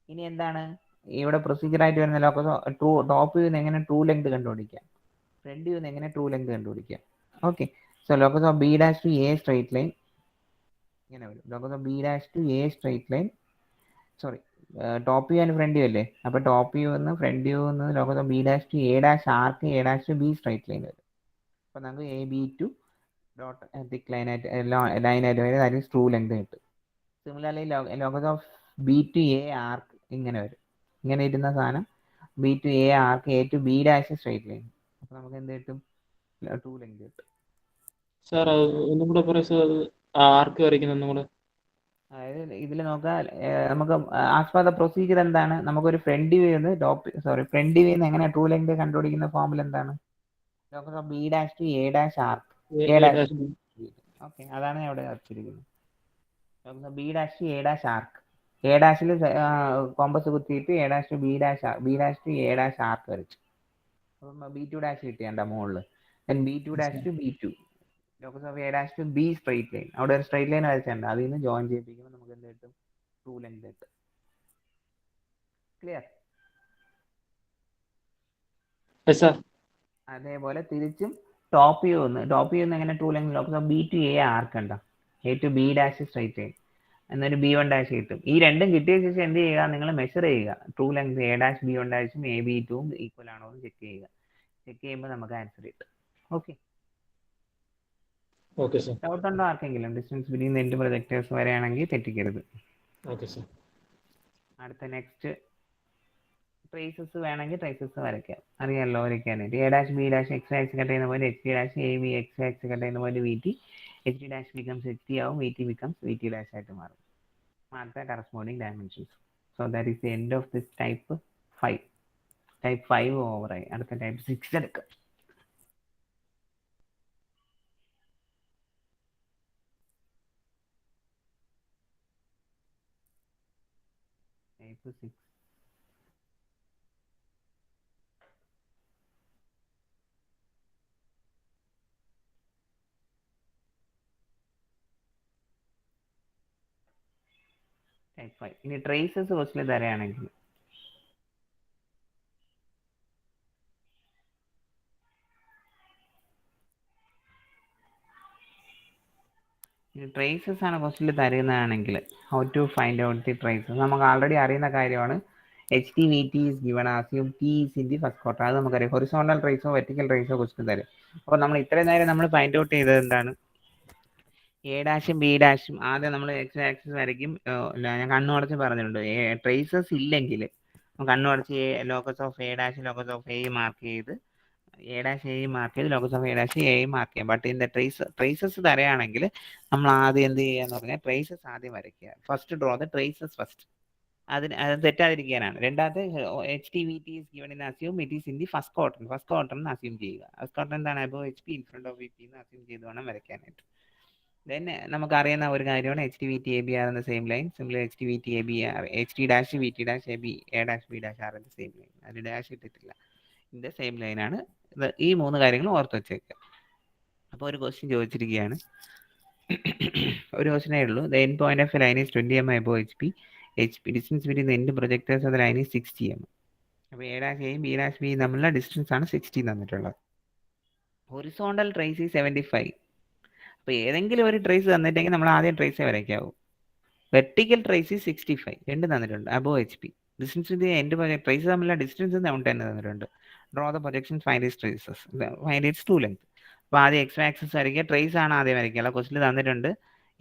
ഇനി എന്താണ് ഇവിടെ പ്രൊസീജിയർ ആയിട്ട് വരുന്ന ലോക്കസ്? ടോപ്പ് വ്യൂന്ന് എങ്ങനെ ട്രൂ ലെങ്ത് കണ്ടുപിടിക്കാം, ഫ്രണ്ട് വ്യൂന്ന് എങ്ങനെ ട്രൂ ലെങ്ത് കണ്ടുപിടിക്കാം? Okay, so locus of B dash to A straight line ഇങ്ങനെ വരും. Locus of B dash to A straight line, sorry top view and front view അല്ലേ? അപ്പോൾ ടോപ്പ് വ്യൂ എന്ന് front view എന്ന് locus of B dash to A dash arc A dash to B straight line വരും. അപ്പോൾ നമുക്ക് A B two dot thick ലൈനായിട്ട് ലൈനായിട്ട് വരും, ദാറ്റ് ഈസ് ട്രൂ ലെങ്ത് കിട്ടും. Similarly locus of B to A arc ഇങ്ങനെ വരും. ഇങ്ങനെ ഇരുന്ന സാധനം B to A arc A to B dash straight line. അപ്പോൾ നമുക്ക് എന്ത് കിട്ടും? ട്രൂ ലെങ്ത് കിട്ടും. സാർ ഒന്നും കൂടെ പറയാം സാർ, ആർക്ക് വരയ്ക്കുന്നത് ഒന്നും കൂടെ. അതായത് ഇതിൽ നോക്കാം, നമുക്ക് ആസ് പെർ ദ പ്രൊസീജിയർ എന്താണ്, നമുക്കൊരു ഫ്രണ്ട് വ്യൂ ഫ്രണ്ട് വ്യൂന്ന് എങ്ങനെ ട്രൂ ലെങ്ത് കണ്ടുപിടിക്കുന്ന ഫോമിൽ എന്താണ്? Locus of B dash to A dash arc A dash. Okay, അതാണ് ഞാൻ ഇവിടെ വരച്ചിരിക്കുന്നത്. Locus of B dash to A dash arc, A ഡാഷിൽ കോമ്പസ് കുത്തിയിട്ട് A dash to B dash B dash to A dash arc വരച്ചു. അപ്പം B two dash കിട്ടിയണ്ട മുകളിൽ. ദെൻ B two dash to B two, locus of A dash to B straight line, അവിടെ ഒരു straight line വരച്ചിട്ടുണ്ട്, അതിൽ നിന്ന് ജോയിൻ ചെയ്യിപ്പിക്കുമ്പോൾ നമുക്ക് എന്ത് കിട്ടും? ട്രൂ ലെങ്ത് കിട്ടും. ക്ലിയർ? സാർ അതേപോലെ തിരിച്ചും ടോപ്പ് വ്യൂ എന്ന് എങ്ങനെ true length? Locus of B to A arc ഉണ്ടോ, A to B dash straight line, എന്നൊരു ബി വൺ ഡാഷ് കിട്ടും. ഈ രണ്ടും കിട്ടിയ ശേഷം എന്ത് ചെയ്യുക, നിങ്ങൾ മെഷർ ചെയ്യുക true length A dash B one ഡാഷും എ ബി ടുവും ഈക്വൽ ആണോ എന്ന് ചെക്ക് ചെയ്യുക. ചെക്ക് ചെയ്യുമ്പോൾ നമുക്ക് ആൻസർ കിട്ടും. Okay, okay sir. ഡൗട്ട് ഉണ്ടോ ആർക്കെങ്കിലും? ഡിസ്റ്റൻസ് ബിറ്റ്വീൻ എൻഡ് പ്രൊജക്ടേഴ്സ് വരെയാണെങ്കിൽ തെറ്റിക്കരുത്. Okay sir. അടുത്ത നെക്സ്റ്റ് ട്രേസസ് വേണമെങ്കിൽ ട്രേസസ് വരയ്ക്കാം, അറിയാമല്ലോ വരയ്ക്കാനായിട്ട്. A dash B dash X axis cut ചെയ്യുന്ന പോലെ H T dash A B X axis cut ചെയ്യുന്ന പോലെ V T, H T dash becomes H T ആവും, V T becomes V T dash ആയിട്ട് മാറും. Mark the corresponding dimensions. So that is the end of this type 5. Type 5 ഓവറായി. അടുത്ത type 6 എടുക്കാം. Type 6 type 5. ഇനി traces ക്വസ്റ്റിൽ തരാണെങ്കിൽ traces ആണ് ക്വസ്റ്റിൽ തരുന്നതാണെങ്കിൽ how to find out the traces നമുക്ക് ആൾറെഡി അറിയുന്ന കാര്യമാണ്. H T V T is given assume T is in the first quarter, അത് നമുക്കറിയാം. ഹൊറിസോണ്ടൽ ട്രേസോ വെർട്ടിക്കൽ ട്രേസോ ക്വസ്റ്റിൻ തരും. അപ്പോൾ നമ്മൾ ഇത്രയും നേരം നമ്മൾ ഫൈൻഡ് ഔട്ട് ചെയ്തത് എന്താണ്? എ ഡാഷും ബി ഡാഷും ആദ്യം നമ്മൾ എക്സ് ആക്സിസ് വരയ്ക്കും. ഞാൻ കണ്ണുടച്ച് പറഞ്ഞിട്ടുണ്ട്, ട്രേസസ് ഇല്ലെങ്കിൽ കണ്ണുടച്ച് locus of A dash locus of A mark ചെയ്ത് എ ഡാഷ് എ മാർക്ക് ചെയ്ത് locus of A dash A mark ചെയ്യാം. ബട്ട് ഇൻ ദ ട്രേസസ് തരയാണെങ്കിൽ നമ്മൾ ആദ്യം എന്ത് ചെയ്യാന്ന് പറഞ്ഞാൽ ട്രേസസ് ആദ്യം വരയ്ക്കുക. First draw the traces first. അത് തെറ്റാതിരിക്കാനാണ്. രണ്ടാമത്തെ H T V T is given in assume it is in the first quarter എന്ന് അസ്യൂം ചെയ്യുക. ഫസ്റ്റ് ക്വാർട്ടർ എന്താണ്? Above H P in front of V P എന്ന് assume ചെയ്ത് വേണം വരയ്ക്കാനായിട്ട്. ദെൻ നമുക്കറിയുന്ന ഒരു കാര്യമാണ് H T V T A B are എന്ന same line. Similar H T V T A B are H T dash V T dash A B A dash B dash R എന്ന same line. അതിൽ dash ഇട്ടിട്ടില്ല, ഇതിൻ്റെ same ലൈനാണ് ഇത്. ഈ 3 കാര്യങ്ങൾ ഓർത്ത് വെച്ചേക്കുക. അപ്പോൾ ഒരു ക്വസ്റ്റ്യൻ ചോദിച്ചിരിക്കുകയാണ്, ഒരു ക്വസ്റ്റ്യനേ ഉള്ളൂ. The end point of A line is 20 mm above H P distance between the end projectors of the line is 60 mm. അപ്പോൾ എ ഡാഷ് എയും ബി ഡാഷ് ബിയും തമ്മിലുള്ള ഡിസ്റ്റൻസ് ആണ് 60 തന്നിട്ടുള്ളത്. Horizontal trace 75. അപ്പോൾ ഏതെങ്കിലും ഒരു ട്രേസ് തന്നിട്ടെങ്കിൽ നമ്മൾ ആദ്യം ട്രേസേ വരയ്ക്കാവൂ. വെർട്ടിക്കൽ ട്രേസ് 65 രണ്ട് തന്നിട്ടുണ്ട്. അബോ HP ഡിസ്റ്റൻസ് വിത്ത് എൻഡ് ട്രേസ് തമ്മിലുള്ള ഡിസ്റ്റൻസ് 10 തന്നിട്ടുണ്ട്. Draw the projection find it's traces find it's true length. അപ്പോൾ ആദ്യം എക്സ് ആക്സിസ് വരയ്ക്കുക. ട്രേസ് ആണ് ആദ്യം വരയ്ക്കുക. ക്വസ്റ്റിൽ തന്നിട്ടുണ്ട്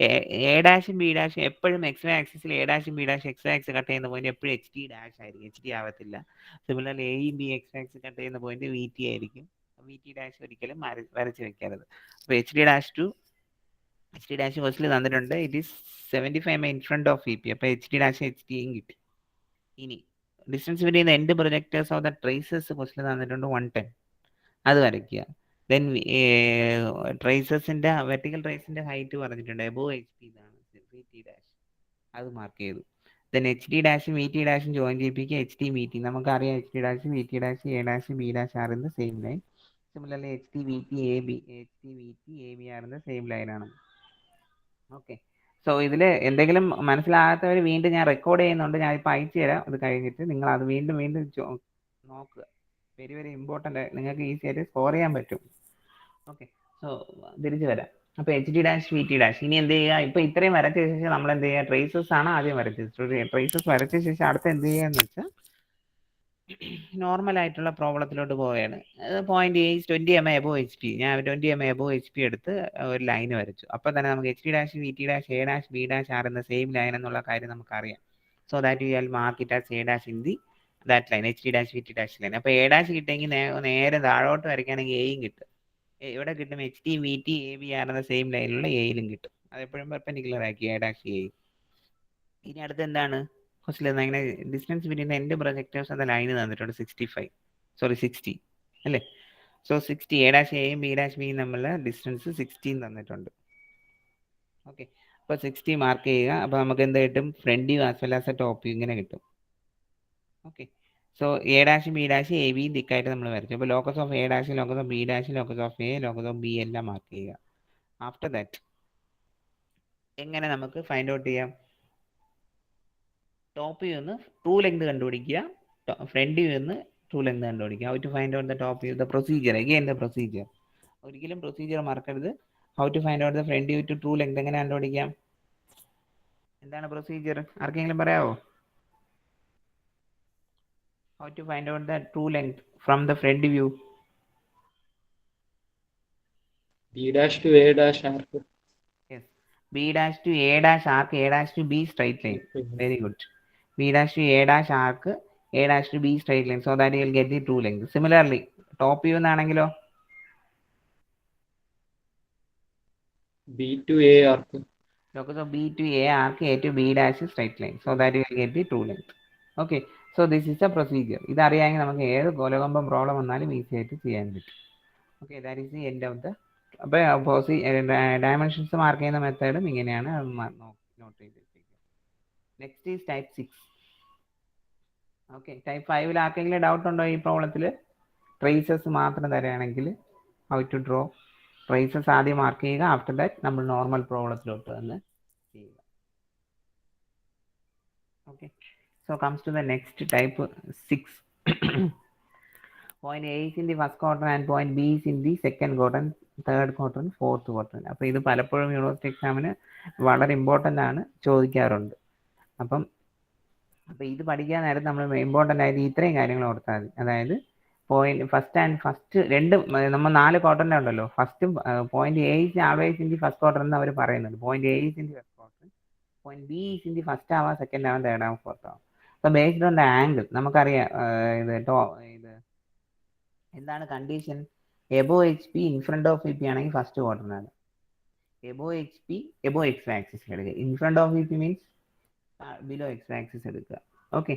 എ ഡാഷും ബി ഡാഷും എപ്പോഴും എക്സ് ആക്സിസിൽ എ ഡാഷും ബി ഡാഷും എക്സ് ആക്സിസ് കട്ട് ചെയ്യുന്ന പോയിന്റ് എപ്പോഴും HT ഡാഷ് ആയിരിക്കും, HT ആവത്തില്ല. സിമിലർലി എയും ബി എക്സ് ആക്സിസ് കട്ട് ചെയ്യുന്ന പോയിന്റ് VT ആയിരിക്കും. VT ഡാഷ് ഒരിക്കലും വരച്ച് വെക്കരുത്. അപ്പോൾ HD ഡാഷ് ക്വസ്റ്റിൽ തന്നിട്ടുണ്ട്. It is 75 in front of VP. അപ്പോൾ HD ഡാഷ് HTയും കിട്ടി. ഇനി distance between the end projectors of the traces ക്വസ്റ്റിൽ തന്നിട്ടുണ്ട് 110. അത് വരയ്ക്കുക. ദെൻ ട്രേസസിൻ്റെ വെർട്ടിക്കൽ ട്രേസിൻ്റെ ഹൈറ്റ് പറഞ്ഞിട്ടുണ്ട് എബോ HP ഇതാണ് VT ഡാഷ്, അത് മാർക്ക് ചെയ്തു. ദെൻ HD ഡാഷും VT ഡാഷും ജോയിൻ ചെയ്യിപ്പിക്കുക. HT VT നമുക്കറിയാം HT dash VT dash A dash B dash are in the same line. Similarly HT VT AB are in the same ലൈനാണ്. Okay, so ഇതിൽ എന്തെങ്കിലും മനസ്സിലാകാത്തവർ വീണ്ടും ഞാൻ റെക്കോർഡ് ചെയ്യുന്നുണ്ട്, ഞാൻ ഇപ്പോൾ അയച്ചു തരാം. അത് കഴിഞ്ഞിട്ട് നിങ്ങൾ അത് വീണ്ടും നോക്കുക. വെരി വെരി ഇമ്പോർട്ടൻ്റ്, നിങ്ങൾക്ക് ഈസി ആയിട്ട് സ്കോർ ചെയ്യാൻ പറ്റും. ഓക്കെ, സോ തിരിച്ചു വരാം. അപ്പോൾ HD ഡാഷ് VT ഡാഷ് ഇനി എന്ത് ചെയ്യുക? ഇപ്പോൾ ഇത്രയും വരച്ച ശേഷം നമ്മൾ എന്ത് ചെയ്യുക? ട്രേസസ് ആണ് ആദ്യം വരച്ചത്. ട്രേസസ് വരച്ച ശേഷം അടുത്ത് എന്ത് ചെയ്യുക എന്ന് വെച്ചാൽ നോർമൽ ആയിട്ടുള്ള പ്രോബ്ലത്തിലോട്ട് പോവുകയാണ്. Point A 20 mm above HP. ഞാൻ 20 mm എബോ HP എടുത്ത് ഒരു ലൈൻ വരച്ചു. അപ്പോൾ തന്നെ നമുക്ക് HD dash VT dash A dash B dash R എന്ന സെയിം ലൈൻ എന്നുള്ള കാര്യം നമുക്കറിയാം. So that you will mark it as A dash in the that line, HD dash VT dash line. അപ്പോൾ എ ഡാഷ് കിട്ടുമെങ്കിൽ നേരെ താഴോട്ട് വരയ്ക്കുകയാണെങ്കിൽ എയും കിട്ടും. ഇവിടെ കിട്ടും HT VT AB ആർ എന്ന സെയിം ലൈനിലുള്ള എയിലും കിട്ടും. അതെപ്പോഴും പെർപെൻഡിക്കുലർ ആക്കി എ ഡാഷ് എ. ഇനി അടുത്ത് എന്താണ് ഇങ്ങനെ ഡിസ്റ്റൻസ് ബിറ്റ്വീൻ എൻഡ് പ്രൊജക്ടേഴ്സ് എന്ന ലൈന് തന്നിട്ടുണ്ട് 60 അല്ലേ? സോ 60 എ ഡാഷ് എയും ബി ഡാഷ് ബിയും തമ്മിലുള്ള ഡിസ്റ്റൻസ് 16 തന്നിട്ടുണ്ട്. ഓക്കെ, അപ്പോൾ 60 മാർക്ക് ചെയ്യുക. അപ്പോൾ നമുക്ക് എന്ത് കിട്ടും? Front view as well as A top view ഇങ്ങനെ കിട്ടും. Okay, so A dash B dash A ബിയും ദിക്കായിട്ട് നമ്മൾ വരച്ചു. അപ്പോൾ locus of A dash, locus of B dash, locus of A, locus of B എല്ലാം മാർക്ക് ചെയ്യുക. ആഫ്റ്റർ ദാറ്റ് എങ്ങനെ നമുക്ക് ഫൈൻഡ് ഔട്ട് ചെയ്യാം? ടോപ്പ് വ്യൂ നിന്ന് ട്രൂ ലെങ്ത് കണ്ടുപിടിക്കുക, ഫ്രണ്ട് വ്യൂ നിന്ന് ട്രൂ ലെങ്ത് കണ്ടുപിടിക്കുക. How to find out the top view? The procedure, again the procedure. ഒരിക്കലും പ്രൊസീജിയർ മറക്കരുത്. How to find out the front view to true length എങ്ങനെ കണ്ടുപിടിക്കാം? എന്താണ് procedure? ആർക്കെങ്കിലും പറയാമോ? How to find out the true length from the front view? B dash to A dash arc. Yes, B dash to A dash arc, A dash to B straight line. Very good. B dash to A dash arc, A dash to B straight line. So that you will get the true length. Similarly, top view എന്നാണെങ്കിലോ B to A arc. Locus of B to A arc, A to B dash straight line. So that you will get the true length. Okay, so this is the procedure. ഇത് അറിയാമെങ്കിൽ നമുക്ക് ഏത് ഗോലകമ്പം problem വന്നാലും easy ആയിട്ട് ചെയ്യാൻ പറ്റും. Okay, that is the end of the. അപ്പോൾ dimensions mark ചെയ്യുന്ന മെത്തേഡും ഇങ്ങനെയാണ്. അത് നോട്ട് ചെയ്തിരിക്കുക. Next is type 6. Okay, type 5 ആർക്കെങ്കിലും ഡൗട്ട് ഉണ്ടോ ഈ പ്രോബ്ലത്തിൽ? ട്രേസസ് മാത്രം തരികയാണെങ്കിൽ ഹൗ ടു ഡ്രോ ട്രേസസ് ആദ്യം മാർക്ക് ചെയ്യുക. ആഫ്റ്റർ ദാറ്റ് നമ്മൾ നോർമൽ പ്രോബ്ലത്തിലോട്ട് തന്നെ ചെയ്യുക. Okay, so comes to the next type 6. Point A is in the first quadrant and point B is in the second quadrant, third quadrant, fourth quadrant. അപ്പോൾ ഇത് പലപ്പോഴും university എക്സാമിന് വളരെ ഇമ്പോർട്ടൻ്റ് ആണ്, ചോദിക്കാറുണ്ട്. അപ്പോൾ ഇത് പഠിക്കാൻ നേരത്ത് നമ്മൾ ഇമ്പോർട്ടൻ്റ് ആയിട്ട് ഇത്രയും കാര്യങ്ങൾ ഓർത്താൽ മതി. അതായത് ഫസ്റ്റ് രണ്ട് നമ്മൾ 4 ക്വാർട്ടറിൻ്റെ ഉണ്ടല്ലോ. First point A is always in the first quarter എന്ന് അവർ പറയുന്നുണ്ട്. Point A is in the first quarter, point B is in the first ആവാം, സെക്കൻഡ് ആവാം, തേർഡ് ആവാം, ഫോർത്ത് ആവാം. അപ്പോൾ ബേസ്ഡ് ഓൺ ദ ആംഗിൾ നമുക്കറിയാം ഇത് എന്താണ് condition? Above HP in front of VP ആണെങ്കിൽ ഫസ്റ്റ് ക്വാർട്ടറിനാണ്. Above HP above X axis എടുക്കുക. In front of VP means below X axis എടുക്കുക. ഓക്കെ,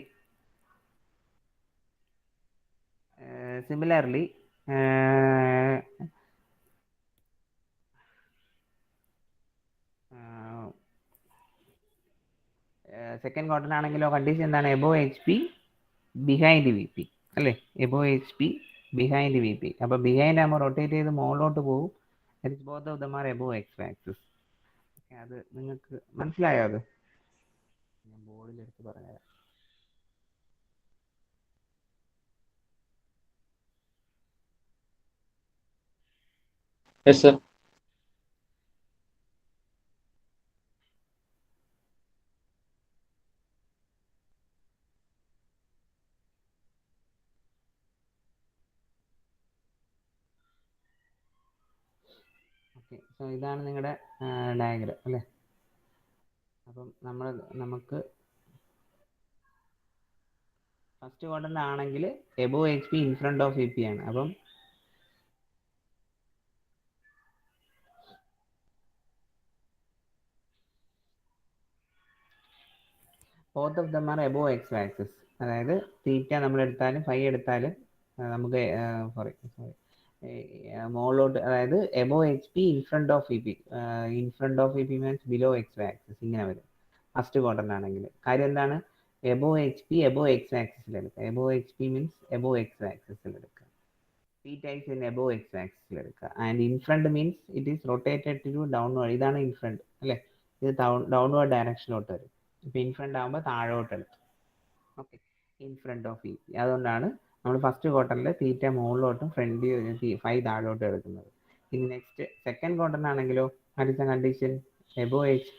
സിമിലർലി സെക്കൻഡ് ക്വാർട്ടർ ആണെങ്കിലോ കണ്ടീഷൻ എന്താണ്? എബോ HP ബിഹൈൻഡ് VP അല്ലേ? Above HP behind VP. അപ്പോൾ behind ആകുമ്പോൾ rotate ചെയ്ത് മുകളിലോട്ട് പോകും. Both of them R above X axis. അത് നിങ്ങൾക്ക് മനസ്സിലായോ? അത് ഞാൻ ബോർഡിലെടുത്ത് പറഞ്ഞുതരാം. Yes, sir. ഓക്കെ, സോ ഇതാണ് നിങ്ങളുടെ ഡയഗ്രം അല്ലേ. അപ്പം നമുക്ക് ഫസ്റ്റ് ക്വാഡ്രന്റ് ആണെങ്കിൽ above H P in front of E P ആണ്. അപ്പം both of them are above X axis. അതായത് തീറ്റ നമ്മൾ എടുത്താലും ഫൈ എടുത്താലും നമുക്ക് മോളിലോട്ട്, അതായത് above H P in front of E P. In front of E P means below X axis ഇങ്ങനെ വരും ഫസ്റ്റ് ക്വാഡ്രന്റ് ആണെങ്കിൽ. കാര്യം എന്താണ്? Above H P above X ആക്സിസിൽ എടുക്കുക. Above H P means above X ആക്സിസിൽ എടുക്കുക. Theta is in above X ആക്സിസിൽ എടുക്കുക. And in front means it is rotated to downward. ഇതാണ് ഇൻ ഫ്രണ്ട് അല്ലേ. ഇത് ഡൗൺവേർഡ് ഡയറക്ഷനിലോട്ട് വരും. ഇപ്പൊ ഇൻ ഫ്രണ്ട് ആകുമ്പോൾ താഴോട്ട് എടുക്കും. Okay, in front of E P. അതുകൊണ്ടാണ് നമ്മൾ ഫസ്റ്റ് ക്വാർട്ടറിൽ തീറ്റ മുകളിലോട്ടും ഫ്രണ്ട് ഫൈ താഴോട്ടും എടുക്കുന്നത്. ഇനി നെക്സ്റ്റ് സെക്കൻഡ് ക്വാർട്ടറിന് ആണെങ്കിലോ അടുത്ത condition above H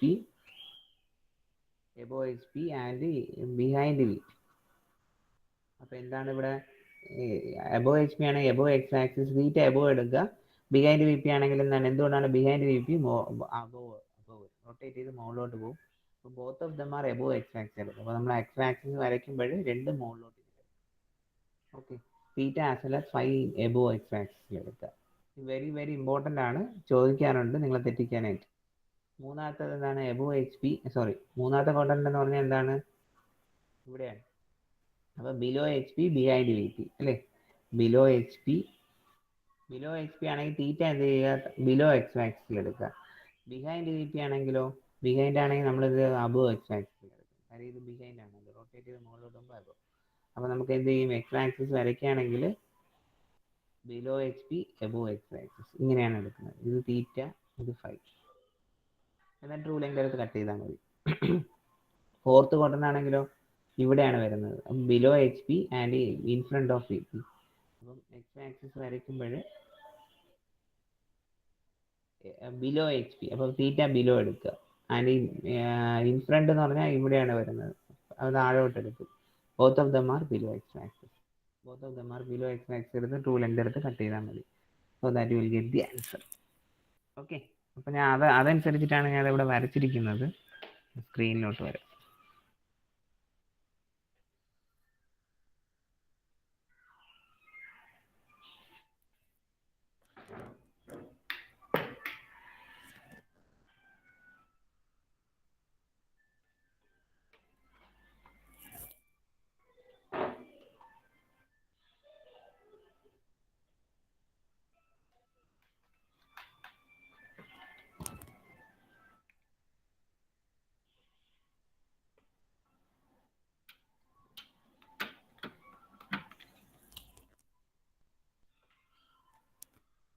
P and behind V. അപ്പൊ എന്താണ് ഇവിടെ? എബോവ് എച്ച് പി ആണെങ്കിൽ above X axis, theta above എടുക്കുക. ബിഹൈൻഡ് വി പി ആണെങ്കിൽ എന്താണ്? എന്തുകൊണ്ടാണ് ബിഹൈൻഡ് വി പി റൊട്ടേറ്റ് ചെയ്ത് മുകളിലോട്ട് പോകും. Both of them are above X axis എടുക്കുക. അപ്പോൾ നമ്മൾ എക്സ് ആക്സിസ് വരയ്ക്കുമ്പോൾ രണ്ടും മുകളിലോട്ട്. Okay, theta as well as phi above X ആക്സിസിൽ എടുക്കുക. വെരി വെരി ഇമ്പോർട്ടൻ്റ് ആണ്, ചോദിക്കാറുണ്ട് നിങ്ങളെ തെറ്റിക്കാനായിട്ട്. മൂന്നാമത്തത് എന്താണ്? എബോവ് എച്ച് പി, മൂന്നാമത്തെ ക്വാഡ്രന്റ് എന്ന് പറഞ്ഞാൽ എന്താണ്? ഇവിടെയാണ്. അപ്പോൾ below H P behind V P അല്ലേ. ബിലോ എച്ച് പി ആണെങ്കിൽ തീറ്റ എന്ത് ചെയ്യുക? ബിലോ എക്സ് ആക്സിസിൽ എടുക്കുക. ബിഹൈൻഡ് വി പി ആണെങ്കിലോ? ബിഹൈൻഡ് ആണെങ്കിൽ നമ്മളിത് അബോവ് എക്സ് ആക്സിസിൽ എടുക്കും. കാര്യം ഇത് ബിഹൈൻഡ് ആണല്ലോ, റൊട്ടേറ്റ് ചെയ്ത് മുകളിലോട്ട് പോകുമ്പോൾ അബോവ്. അപ്പോൾ നമുക്ക് എന്ത് ചെയ്യും? എക്സ് ആക്സിസ് വരയ്ക്കുകയാണെങ്കിൽ below H P above X axis ഇങ്ങനെയാണ് എടുക്കുന്നത്. ഇത് തീറ്റ, ഇത് ഫൈ. എന്നിട്ട് റൂൾ ലെങ്ത് എടുത്ത് കട്ട് ചെയ്താൽ മതി. ഫോർത്ത് ക്വാഡ്രന്റ് ആണെങ്കിലോ ഇവിടെയാണ് വരുന്നത്. Below H P and in front of E P. അപ്പം എക്സ് ആക്സിസ് വരയ്ക്കുമ്പോൾ ബിലോ എച്ച് പി, അപ്പോൾ തീറ്റ ബിലോ എടുക്കുക. ആൻഡ് ഇൻ ഫ്രണ്ട് എന്ന് പറഞ്ഞാൽ ഇവിടെയാണ് വരുന്നത്, അത് താഴോട്ട് എടുക്കും. Both of them are below X axis. Both of them are below X axis എടുത്ത് ട്രൂ ലെങ്ത് എടുത്ത് കട്ട് ചെയ്താൽ മതി. So that you will get the answer. Okay, അപ്പോൾ ഞാൻ അതനുസരിച്ചിട്ടാണ് ഞാൻ ഇവിടെ വരച്ചിരിക്കുന്നത്. സ്ക്രീനിലോട്ട് വരാം.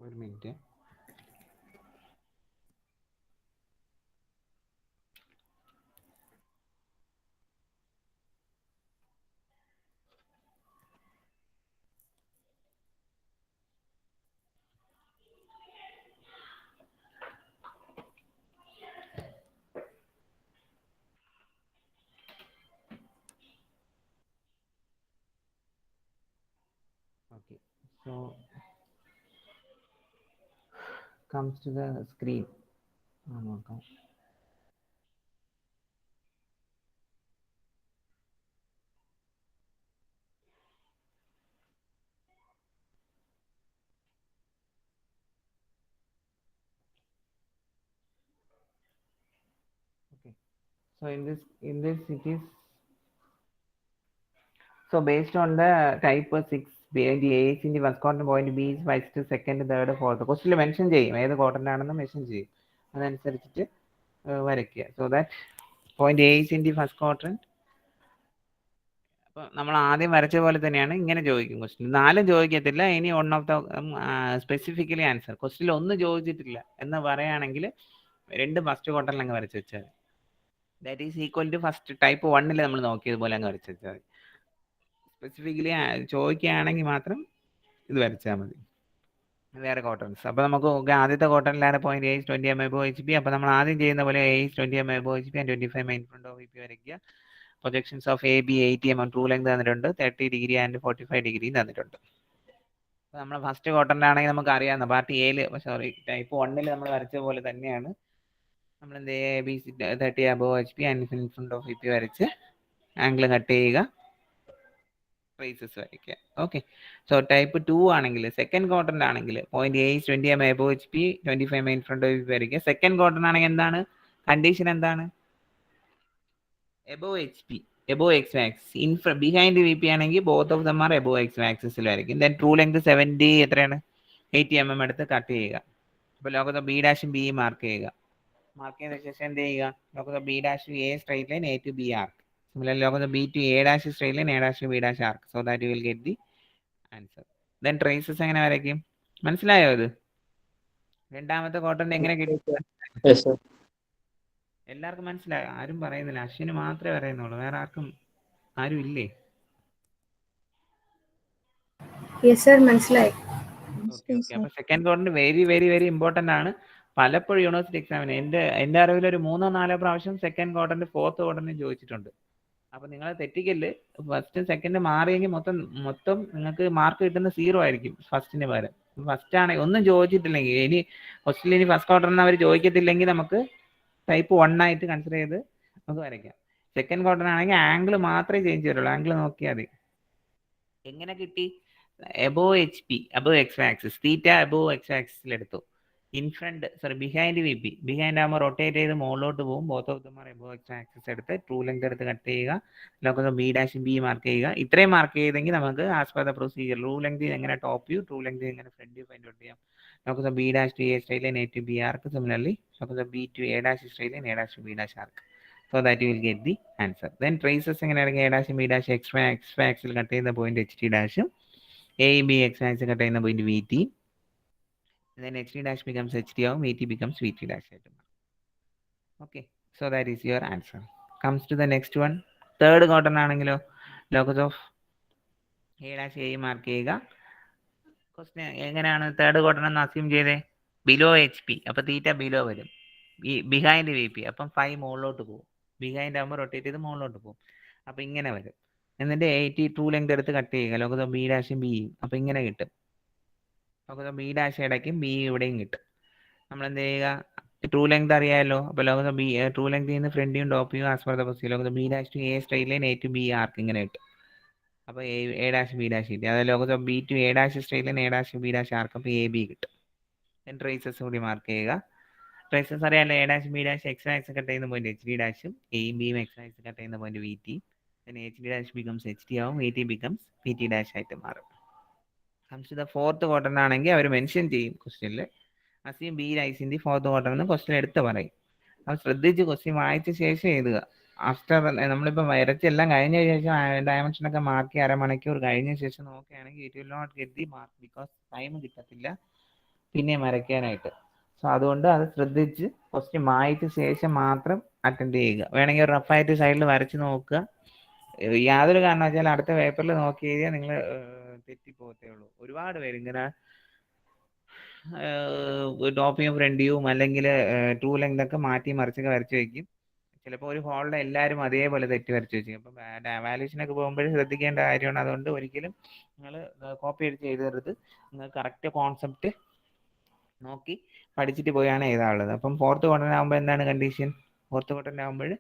ഒരു minute. Okay, so comes to the screen. നോക്കാം. Okay, so in this it is, so based on the type 6 the AH in the first quadrant, point B is first, second, third, fourth. ക്വസ്റ്റിൽ mention ചെയ്യും ഏത് ക്വാർട്ടറിൽ ആണെന്ന് mention ചെയ്യും. അതനുസരിച്ചിട്ട് വരയ്ക്കുക. So that point A is in the first quadrant. അപ്പോൾ നമ്മൾ ആദ്യം വരച്ച പോലെ തന്നെയാണ് ഇങ്ങനെ ചോദിക്കും ക്വസ്റ്റിൻ. 4 ചോദിക്കത്തില്ല. ഇനി one of the specifically answer ക്വസ്റ്റിൽ ഒന്നും ചോദിച്ചിട്ടില്ല എന്ന് പറയുകയാണെങ്കിൽ 2 ഫസ്റ്റ് ക്വാർട്ടറിൽ അങ്ങ് വരച്ച് വെച്ചാൽ മതി. That is equal to first type 1 നമ്മൾ നോക്കിയതുപോലെ അങ്ങ് വരച്ച് വെച്ചാൽ മതി. സ്പെസിഫിക്കലി ചോദിക്കുകയാണെങ്കിൽ മാത്രം ഇത് വരച്ചാൽ മതി. വേറെ ക്വാർട്ടേഴ്സ്. അപ്പോൾ നമുക്ക് ആദ്യത്തെ ക്വാർട്ടറിലാണ് point A 20 mm above HP. അപ്പോൾ നമ്മൾ ആദ്യം ചെയ്യുന്ന പോലെ A 20 mm above HP and 25 mm in front of VP വരയ്ക്കുക. Projections of A B 80 mm true length തന്നിട്ടുണ്ട്, 30 ഡിഗ്രി ആൻഡ് 45 ഡിഗ്രി തന്നിട്ടുണ്ട്. അപ്പോൾ നമ്മൾ ഫസ്റ്റ് ക്വാർട്ടറിലാണെങ്കിൽ നമുക്ക് അറിയാവുന്ന പാർട്ട് എയിൽ, സോറി ടൈപ്പ് 1 നമ്മൾ വരച്ച പോലെ തന്നെയാണ് നമ്മൾ എന്ത് ചെയ്യുക, A B 30 above HP and in front of VP വരച്ച് ആംഗിൾ കട്ട് ചെയ്യുക, ട്രേസസ് വരയ്ക്കുക. ഓക്കെ. സോ ടൈപ്പ് 2 ആണെങ്കിൽ സെക്കൻഡ് ക്വാർട്ടറിൽ ആണെങ്കിൽ point A 20 mm above HP 25 mm in front of VP വരയ്ക്കുക. സെക്കൻഡ് ക്വാർട്ടറിനാണെങ്കിൽ എന്താണ് കണ്ടീഷൻ, എന്താണ് above HP, above x axis. In behind VP ആണെങ്കിൽ both of them are above x axis വരയ്ക്കും. Then true length 70 എത്രയാണ് 80 mm എടുത്ത് cut ചെയ്യുക. അപ്പോൾ ലോകത്ത് ബി ഡാഷും ബി മാർക്ക് ചെയ്യുക. മാർക്ക് ചെയ്ത ശേഷം എന്ത് ചെയ്യുക, ലോകത്ത് B dash A straight line A to B arc. Similarly, ലോകത്ത് B to A dash straight line A dash B dash arc. So that you will get the answer. Then traces എങ്ങനെ വരയ്ക്കും, മനസ്സിലായോ? ഇത് രണ്ടാമത്തെ ക്വാർട്ടറിന് എങ്ങനെ കിട്ടും? Yes, sir. എല്ലാവർക്കും മനസ്സിലായോ? ആരും പറയുന്നില്ല, അശ്വിന് മാത്രമേ പറയുന്നുള്ളൂ, വേറെ ആരും ഇല്ലേ? യെസ് സർ, മനസ്സിലായി. Okay okay. അപ്പോൾ സെക്കൻഡ് ക്വാർട്ടറിന് വെരി വെരി വെരി ഇമ്പോർട്ടൻ്റ് ആണ്. പലപ്പോഴും യൂണിവേഴ്സിറ്റി എക്സാമിന് എൻ്റെ അറിവിൽ ഒരു 3-4 പ്രാവശ്യം സെക്കൻഡ് ക്വാർട്ടറിന് ഫോർത്ത് ക്വാർട്ടറിന് ചോദിച്ചിട്ടുണ്ട്. അപ്പോൾ നിങ്ങൾ തെറ്റിക്കല്, ഫസ്റ്റ് സെക്കൻഡ് മാറിയെങ്കിൽ മൊത്തം നിങ്ങൾക്ക് മാർക്ക് കിട്ടുന്ന 0 ആയിരിക്കും ഫസ്റ്റിന് പകരം. ഫസ്റ്റ് ആണെങ്കിൽ ഒന്നും ചോദിച്ചിട്ടില്ലെങ്കിൽ, ഇനി ഫസ്റ്റിൽ ഇനി ഫസ്റ്റ് ക്വാർട്ടറിന് അവർ ചോദിക്കത്തില്ലെങ്കിൽ നമുക്ക് ടൈപ്പ് 1 ആയിട്ട് കൺസിഡർ ചെയ്ത് നമുക്ക് വരയ്ക്കാം. സെക്കൻഡ് ക്വാർട്ടറിനാണെങ്കിൽ ആംഗിൾ മാത്രമേ ചേഞ്ച് വരുള്ളൂ, ആംഗിൾ നോക്കിയാൽ മതി. എങ്ങനെ കിട്ടി? above HP, above x axis, theta above x axis എടുത്തു. In front behind VP, behind ആകുമ്പോൾ റൊട്ടേറ്റ് ചെയ്ത് മുകളിലോട്ട് പോകും. Both of them are above x axis എടുത്ത് ട്രൂ ലെങ്ത് എടുത്ത് കട്ട് ചെയ്യുക. ലോകത്ത് ബി ഡാഷ് ബി മാർക്ക് ചെയ്യുക. ഇത്രയും മാർക്ക് ചെയ്തെങ്കിൽ നമുക്ക് as per the procedure true length എങ്ങനെ ടോപ്പ് വ്യൂ, ട്രൂ ലെങ്ത് എങ്ങനെ ഫ്രണ്ട് വ്യൂ ഫൈൻഡ് ഔട്ട് ചെയ്യാം. Locus of B dash to A straight line A to B arc. Similarly locus of B to A dash straight line A dash to B dash arc. So that you will get the answer. Then traces എങ്ങനെയാണെങ്കിൽ A dash B dash X axis cut ചെയ്യുന്ന point HT ഡാഷും A B X axis cut ചെയ്യുന്ന point VT. Then HT dash becomes HT ആവും, VT becomes VT dash ആയിട്ട് മാറും. Okay. So that is your answer. Comes to the next one. Third quarter ആണെങ്കിലോ locus of A dash A mark ചെയ്യുക. Question എങ്ങനെയാണ് third quarter എന്ന് assume ചെയ്തേ? Below HP, അപ്പോൾ theta below വരും. Behind VP, അപ്പം 5 മുകളിലോട്ട് പോകും. ബിഹൈൻഡ് ആകുമ്പോൾ റൊട്ടേറ്റ് ചെയ്ത് മുകളിലോട്ട് പോകും. അപ്പോൾ ഇങ്ങനെ വരും. എന്നിട്ട് 80 ട്രൂ ലെങ്ത് എടുത്ത് കട്ട് ചെയ്യുക. ലോകത്ത് ബി ഡാഷും ബിയും, അപ്പോൾ ഇങ്ങനെ കിട്ടും. ലോകത്ത് ബി ഡാഷ് ഇടയ്ക്കും ബി ഇവിടെയും കിട്ടും. നമ്മൾ എന്ത് ചെയ്യുക, ട്രൂ ലെങ്ത് അറിയാമല്ലോ. അപ്പോൾ ലോകത്ത് ബി ട്രൂ ലെങ്ത് ചെയ്യുന്ന ഫ്രണ്ടിയും ടോപ്പിയും as per the position. Locus of B dash to A straight line A to B arc ഇങ്ങനെ കിട്ടും. അപ്പോൾ എ ഡാഷ് ബി ഡാഷ് കിട്ടി. അതായത് locus of B to A dash straight line A dash B dash arc, അപ്പോൾ AB കിട്ടും. Then traces കൂടി mark ചെയ്യുക. Traces അറിയാമല്ലോ, A dash B dash X axis cut ചെയ്യുന്ന പോയിന്റ് HT ഡാഷും എയും ബിയും എക്സ് ആക്സിൽ കട്ട് ചെയ്യുന്ന point VT. then HT dash becomes HT ആവും, VT becomes VT dash ആയിട്ട് മാറും. Comes to the fourth quarter ആണെങ്കിൽ അവർ മെൻഷൻ ചെയ്യും ക്വസ്റ്റ്യനിൽ, assume B lies in the fourth quarter എന്ന് ക്വസ്റ്റ്യൻ എടുത്ത് പറയും. അപ്പോൾ ശ്രദ്ധിച്ച് ക്വസ്റ്റ്യൻ വായിച്ച ശേഷം എഴുതുക. ആഫ്റ്റർ നമ്മളിപ്പോൾ വരച്ചെല്ലാം കഴിഞ്ഞ ശേഷം ഡയമെൻഷനൊക്കെ മാർക്ക് 1/2 മണിക്കൂർ കഴിഞ്ഞ ശേഷം നോക്കുകയാണെങ്കിൽ it will not get the mark, because time കിട്ടത്തില്ല പിന്നെ വരയ്ക്കാനായിട്ട്. സോ അതുകൊണ്ട് അത് ശ്രദ്ധിച്ച് ക്വസ്റ്റ്യൻ വായിച്ച ശേഷം മാത്രം അറ്റൻഡ് ചെയ്യുക. വേണമെങ്കിൽ റഫായിട്ട് സൈഡിൽ വരച്ച് നോക്കുക. യാതൊരു കാരണവശാലും അടുത്ത പേപ്പറിൽ നോക്കി എഴുതിയാൽ നിങ്ങൾ തെറ്റിപ്പോകത്തേ ഉള്ളൂ. ഒരുപാട് പേര് ഇങ്ങനെ ടോപ്പ് വ്യൂവും ഫ്രണ്ട് വ്യൂവും അല്ലെങ്കിൽ ട്രൂ ലെങ്ത് ഒക്കെ മാറ്റി മറിച്ചൊക്കെ വരച്ച് വയ്ക്കും. ചിലപ്പോൾ ഒരു ഹോളിലെ എല്ലാവരും അതേപോലെ തെറ്റി വരച്ച് വെച്ചിരിക്കും. അപ്പം വാല്യൂഷനൊക്കെ പോകുമ്പോഴും ശ്രദ്ധിക്കേണ്ട കാര്യമാണ്. അതുകൊണ്ട് ഒരിക്കലും നിങ്ങൾ കോപ്പി അടിച്ച് എഴുതരുത്. നിങ്ങൾ കറക്റ്റ് കോൺസെപ്റ്റ് നോക്കി പഠിച്ചിട്ട് പോയാണ് എഴുതാനുള്ളത്. അപ്പം ഫോർത്ത് ക്വാർട്ടറിനാകുമ്പോൾ എന്താണ് കണ്ടീഷൻ? ഫോർത്ത് ക്വാർട്ടറിനാകുമ്പോൾ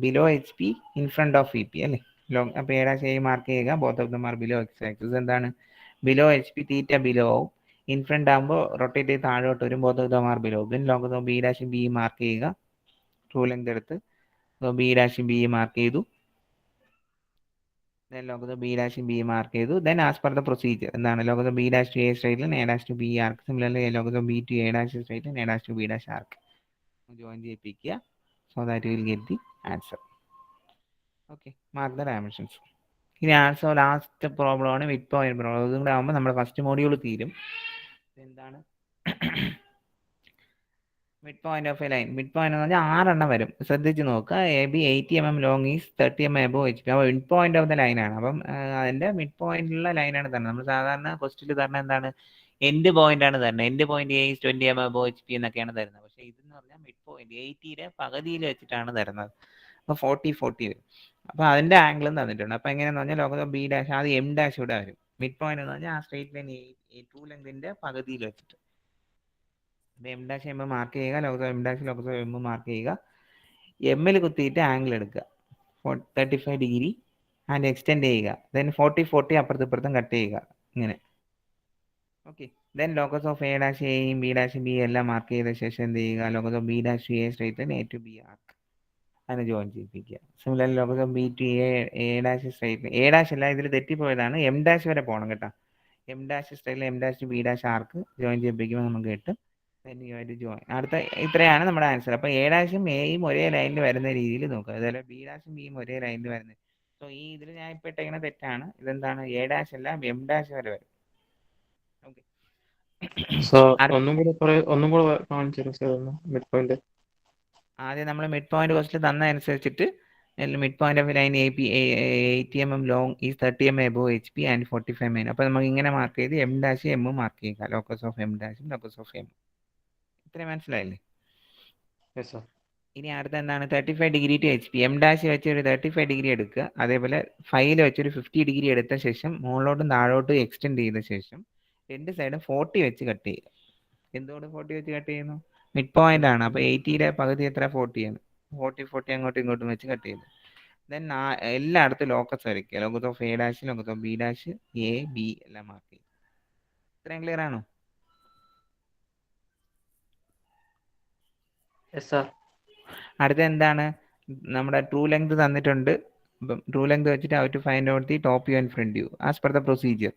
below HP in front of VP അല്ലേ. ലോങ് അപ്പോൾ ഏടാ ചെയ്ത് മാർക്ക് ചെയ്യുക. Both of them are below X axis. എന്താണ് ബിലോ HP, തീറ്റ ബിലോ ആവും. ഇൻ ഫ്രണ്ട് ആകുമ്പോൾ റൊട്ടേറ്റ് ചെയ്ത് താഴോട്ട് വരും. Both of them are below. Then locus of B ഡാഷും ബി മാർക്ക് ചെയ്യുക. ട്രൂ ലെങ്ത് എടുത്ത് ബി ഡാഷും ബി മാർക്ക് ചെയ്തു. ദെൻ ലോകത്ത് ബി ഡാഷും ബി മാർക്ക് ചെയ്തു. Then as per the procedure എന്താണ് locus of B dash to A straight line A dash to B arc. Similarly locus of B to A dash straight line A dash to B dash arc join ചെയ്യിപ്പിക്കുക. So that you will get the answer. Okay, mark the dimensions. ഇനി answer last problem ആണ് mid point problem. ഇതും കൂടെ ആകുമ്പോൾ നമ്മുടെ first module തീരും. എന്താണ് mid point of A line? Mid point എന്ന് പറഞ്ഞാൽ 6 എണ്ണം വരും. ശ്രദ്ധിച്ച് നോക്കുക. AB 80 mm long is 30 mm above HP. അപ്പോൾ മിഡ് പോയിന്റ് ഓഫ് ദ ലൈനാണ്. അപ്പം അതിൻ്റെ മിഡ് പോയിന്റിലുള്ള ലൈനാണ് തന്നെ. നമ്മൾ സാധാരണ ക്വസ്റ്റ്യനിൽ തരണം എന്താണ് എൻഡ് പോയിന്റ് ആണ് തരുന്നത്. End point A is 20 mm above HP എന്നൊക്കെയാണ് തരുന്നത്. പക്ഷേ ഇതെന്ന് പറഞ്ഞാൽ മിഡ് പോയിന്റ് 80യുടെ പകുതിയിൽ വെച്ചിട്ടാണ് തരുന്നത്. അപ്പോൾ 40 വരും. അപ്പോൾ അതിന്റെ ആംഗിളും തന്നിട്ടുണ്ട്. അപ്പോൾ എങ്ങനെയാണെന്ന് പറഞ്ഞാൽ ലോക്കസ് ഓഫ് ബി ഡാഷ് അത് എം ഡാഷ് ഇവിടെ വരും. മിഡ് പോയിന്റ് എന്ന് പറഞ്ഞാൽ ആ സ്ട്രേറ്റ് ലൈൻ A2 ലെങ്തിന്റെ പകുതിയിൽ വെച്ചിട്ട് എം ഡാഷ് എം മാർക്ക് ചെയ്യുക, locus of M dash locus of M mark ചെയ്യുക. എമ്മിൽ കുത്തിയിട്ട് ആംഗിൾ എടുക്കുക 35 ഡിഗ്രി ആൻഡ് എക്സ്റ്റെൻഡ് ചെയ്യുക. ദെൻ 40 അപ്പുറത്തും കട്ട് ചെയ്യുക ഇങ്ങനെ. Okay, then locus of A dash എയും ബി ഡാഷ് ബി എല്ലാം മാർക്ക് ചെയ്ത ശേഷം എന്ത് ചെയ്യുക, locus of B dash A straight line A to B arc അതിനെ ജോയിൻ ചെയ്യിപ്പിക്കുക. Similarly locus of B to A dash straight line, A dash അല്ല ഇതിൽ തെറ്റിപ്പോയതാണ്, എം ഡാഷ് വരെ പോകണം കേട്ടോ. M dash straight line M dash to B dash arc join ചെയ്യിപ്പിക്കുമ്പോൾ നമുക്ക് കിട്ടും. ജോയിൻ അടുത്ത ഇത്രയാണ് നമ്മുടെ ആൻസർ. അപ്പോൾ എ ഡാഷും എയും ഒരേ ലൈനിൽ വരുന്ന രീതിയിൽ നോക്കുക. അതുപോലെ ബി ഡാഷും ബിയും ഒരേ ലൈനിൽ വരുന്നത്. സോ ഈ ഇതിൽ ഞാൻ ഇപ്പോൾ ഇട്ടേക്കുന്ന തെറ്റാണ്. ഇതെന്താണ്, എ ഡാഷ് അല്ല എം ഡാഷ് വരെ വരും. ഓക്കെ, ഒന്നും കൂടെ കാണിച്ചു തരുമോ സർ ഒന്ന് മിഡ് പോയിന്റ്? ആദ്യം നമ്മൾ മിഡ് പോയിന്റ് ക്വസ്റ്റിൽ തന്ന അനുസരിച്ചിട്ട് mid point of line 80 mm long is 30 mm above HP and 45 mm. അപ്പോൾ നമുക്ക് ഇങ്ങനെ മാർക്ക് ചെയ്ത് എം ഡാഷ് എം മാർക്ക് ചെയ്യുക, ലോക്കസ് ഓഫ് എം ഡാഷും ലോക്കസ് ഓഫ് എം. ഇത്രയും മനസ്സിലായില്ലേ? Yes sir. ഇനി അടുത്ത എന്താണ്, 35 degree to HP. M dash വെച്ച് ഒരു 35 ഡിഗ്രി എടുക്കുക. അതേപോലെ 5 വെച്ചൊരു 50 ഡിഗ്രി എടുത്ത ശേഷം മുകളിലോട്ടും താഴോട്ടും എക്സ്റ്റെൻഡ് ചെയ്ത ശേഷം രണ്ട് സൈഡും 40 വെച്ച് കട്ട് ചെയ്യുക. എന്തുകൊണ്ട് 40 വെച്ച് കട്ട് ചെയ്യുന്നു? മിഡ് പോയിന്റ് ആണ്. അപ്പോൾ 80യുടെ പകുതി എത്ര, 40 ആണ്. 40 അങ്ങോട്ടും ഇങ്ങോട്ടും വെച്ച് കട്ട് ചെയ്തു. ദെൻ എല്ലായിടത്തും ലോക്കസ് വരയ്ക്കുക. Locus of A dash locus of B dash A B എല്ലാം മാർക്ക് ചെയ്യുക. ഇത്രയും ക്ലിയർ ആണോ? Yes sir. അടുത്ത എന്താണ്, നമ്മുടെ ട്രൂ ലെങ്ത് തന്നിട്ടുണ്ട്. ട്രൂ ലെങ്ത് വെച്ചിട്ട് how to find out the top view and front view as per the procedure.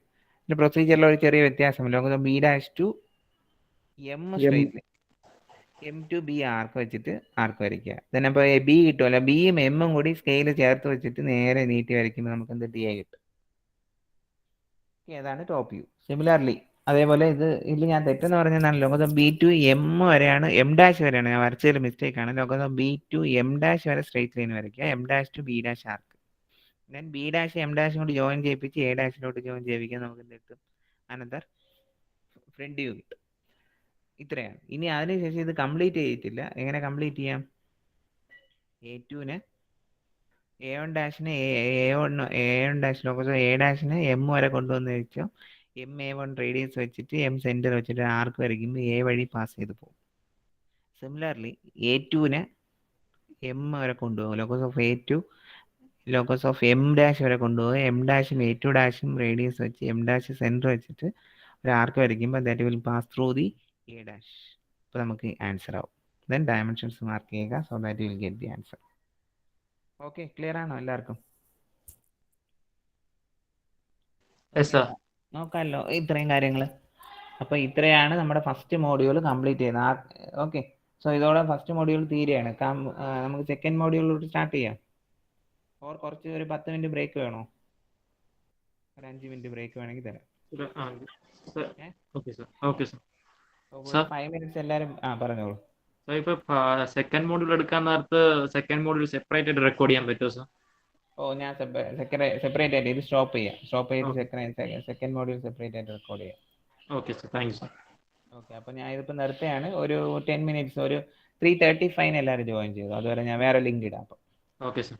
പ്രൊസീജിയറിൽ ഒരു ചെറിയ വ്യത്യാസം, locus of B dash to M straight M to B arc വെച്ചിട്ട് ആർക്ക് വരയ്ക്കുക. ദെൻ അപ്പോൾ B കിട്ടുമല്ലോ, ബിയും എമ്മും കൂടി സ്കെയിൽ ചേർത്ത് വെച്ചിട്ട് നേരെ നീട്ടി വരയ്ക്കുമ്പോൾ നമുക്ക് എന്ത് ടി കിട്ടും. ഏതാണ് ടോപ്പ് വ്യൂ. സിമിലർലി അതേപോലെ ഇതിൽ ഞാൻ തെറ്റെന്ന് പറഞ്ഞതാണ്, locus of B to M വരെയാണ്, എം ഡാഷ് വരെയാണ് ഞാൻ വരച്ചതിൽ മിസ്റ്റേക്ക് ആണ്. Locus of B to M dash വരെ സ്ട്രേറ്റ് ലൈൻ വരയ്ക്കുക, M dash to B dash arc. Then B dash M ഡാഷും കൂടി ജോയിൻ ചെയ്യിപ്പിച്ച് എ ഡാഷിലോട്ട് ജോയിൻ ചെയ്യിപ്പിക്കാൻ നമുക്ക് എന്ത് കിട്ടും, അനന്തർ ഫ്രണ്ട് വ്യൂ കിട്ടും. ഇത്രയാണ്. ഇനി അതിനുശേഷം ഇത് കംപ്ലീറ്റ് ചെയ്തിട്ടില്ല. എങ്ങനെ കംപ്ലീറ്റ് ചെയ്യാം, A2ന് A1 ഡാഷിന് A1 ഡാഷ് ലോക്കസ് എ ഡാഷിന് എം വരെ കൊണ്ടുവന്ന് വെച്ചോ, എം A1 റേഡിയസ് വെച്ചിട്ട് എം സെന്റർ വെച്ചിട്ട് ആർക്ക് വരയ്ക്കുമ്പോൾ എ വഴി പാസ് ചെയ്ത് പോകും. സിമിലർലി A2ന് എം വരെ കൊണ്ടുപോകും, locus of A2 locus of M dash വരെ കൊണ്ടുപോകും. എം ഡാഷും A2 ഡാഷും റേഡിയസ് വെച്ച് എം ഡാഷ് സെന്റർ വെച്ചിട്ട് ഒരു ആർക്ക് വരയ്ക്കുമ്പോൾ that will pass through the A dash. അപ്പോൾ നമുക്ക് ആൻസർ ആവും. ദെൻ ഡയമെൻഷൻസ് മാർക്ക് ചെയ്യുക, so that will get the answer. Okay, clear ആണോ എല്ലാവർക്കും? Yes sir. നോക്കാമല്ലോ ഇത്രയും കാര്യങ്ങൾ. അപ്പോൾ ഇത്രയാണ് നമ്മുടെ ഫസ്റ്റ് മോഡ്യൂൾ കംപ്ലീറ്റ് ചെയ്യുന്നത്. ഓക്കെ, സോ ഇതോടെ ഫസ്റ്റ് മോഡ്യൂൾ തീരെയാണ്. നമുക്ക് സെക്കൻഡ് മോഡ്യൂളിലോട്ട് സ്റ്റാർട്ട് ചെയ്യാം. ഓർ കുറച്ച് ഒരു 10 മിനിറ്റ് ബ്രേക്ക് വേണോ? ഒരു 5 മിനിറ്റ് ബ്രേക്ക് വേണമെങ്കിൽ തരാം. Okay sir. Okay sir. 5 minutes എല്ലാവരും പറഞ്ഞോളൂ. സോ ഇപ്പൊ സെക്കൻഡ് മോഡ്യൂൾ എടുക്കാൻ നേരത്ത് സെക്കൻഡ് മോഡ്യൂൾ സെപ്പറേറ്റ് ആയിട്ട് റെക്കോർഡ് ചെയ്യാൻ പറ്റുമോ സർ? ഞാൻ സെപ്പറേറ്റ് ആയിട്ട് ഇത് സ്റ്റോപ്പ് ചെയ്ത് സെക്കൻഡ് മോഡ്യൂൾ സെപ്പറേറ്റ് ആയിട്ട് റെക്കോർഡ് ചെയ്യാം. Okay sir, thank you sir. Okay, അപ്പോൾ ഞാൻ ഇതിപ്പോൾ നിർത്തുകയാണ്. ഒരു 10 മിനിറ്റ്സ്, ഒരു 3:35 എല്ലാവരും ജോയിൻ ചെയ്തു. അതുവരെ ഞാൻ വേറെ ലിങ്ക് ഇടാം. അപ്പോൾ ഓക്കെ സർ.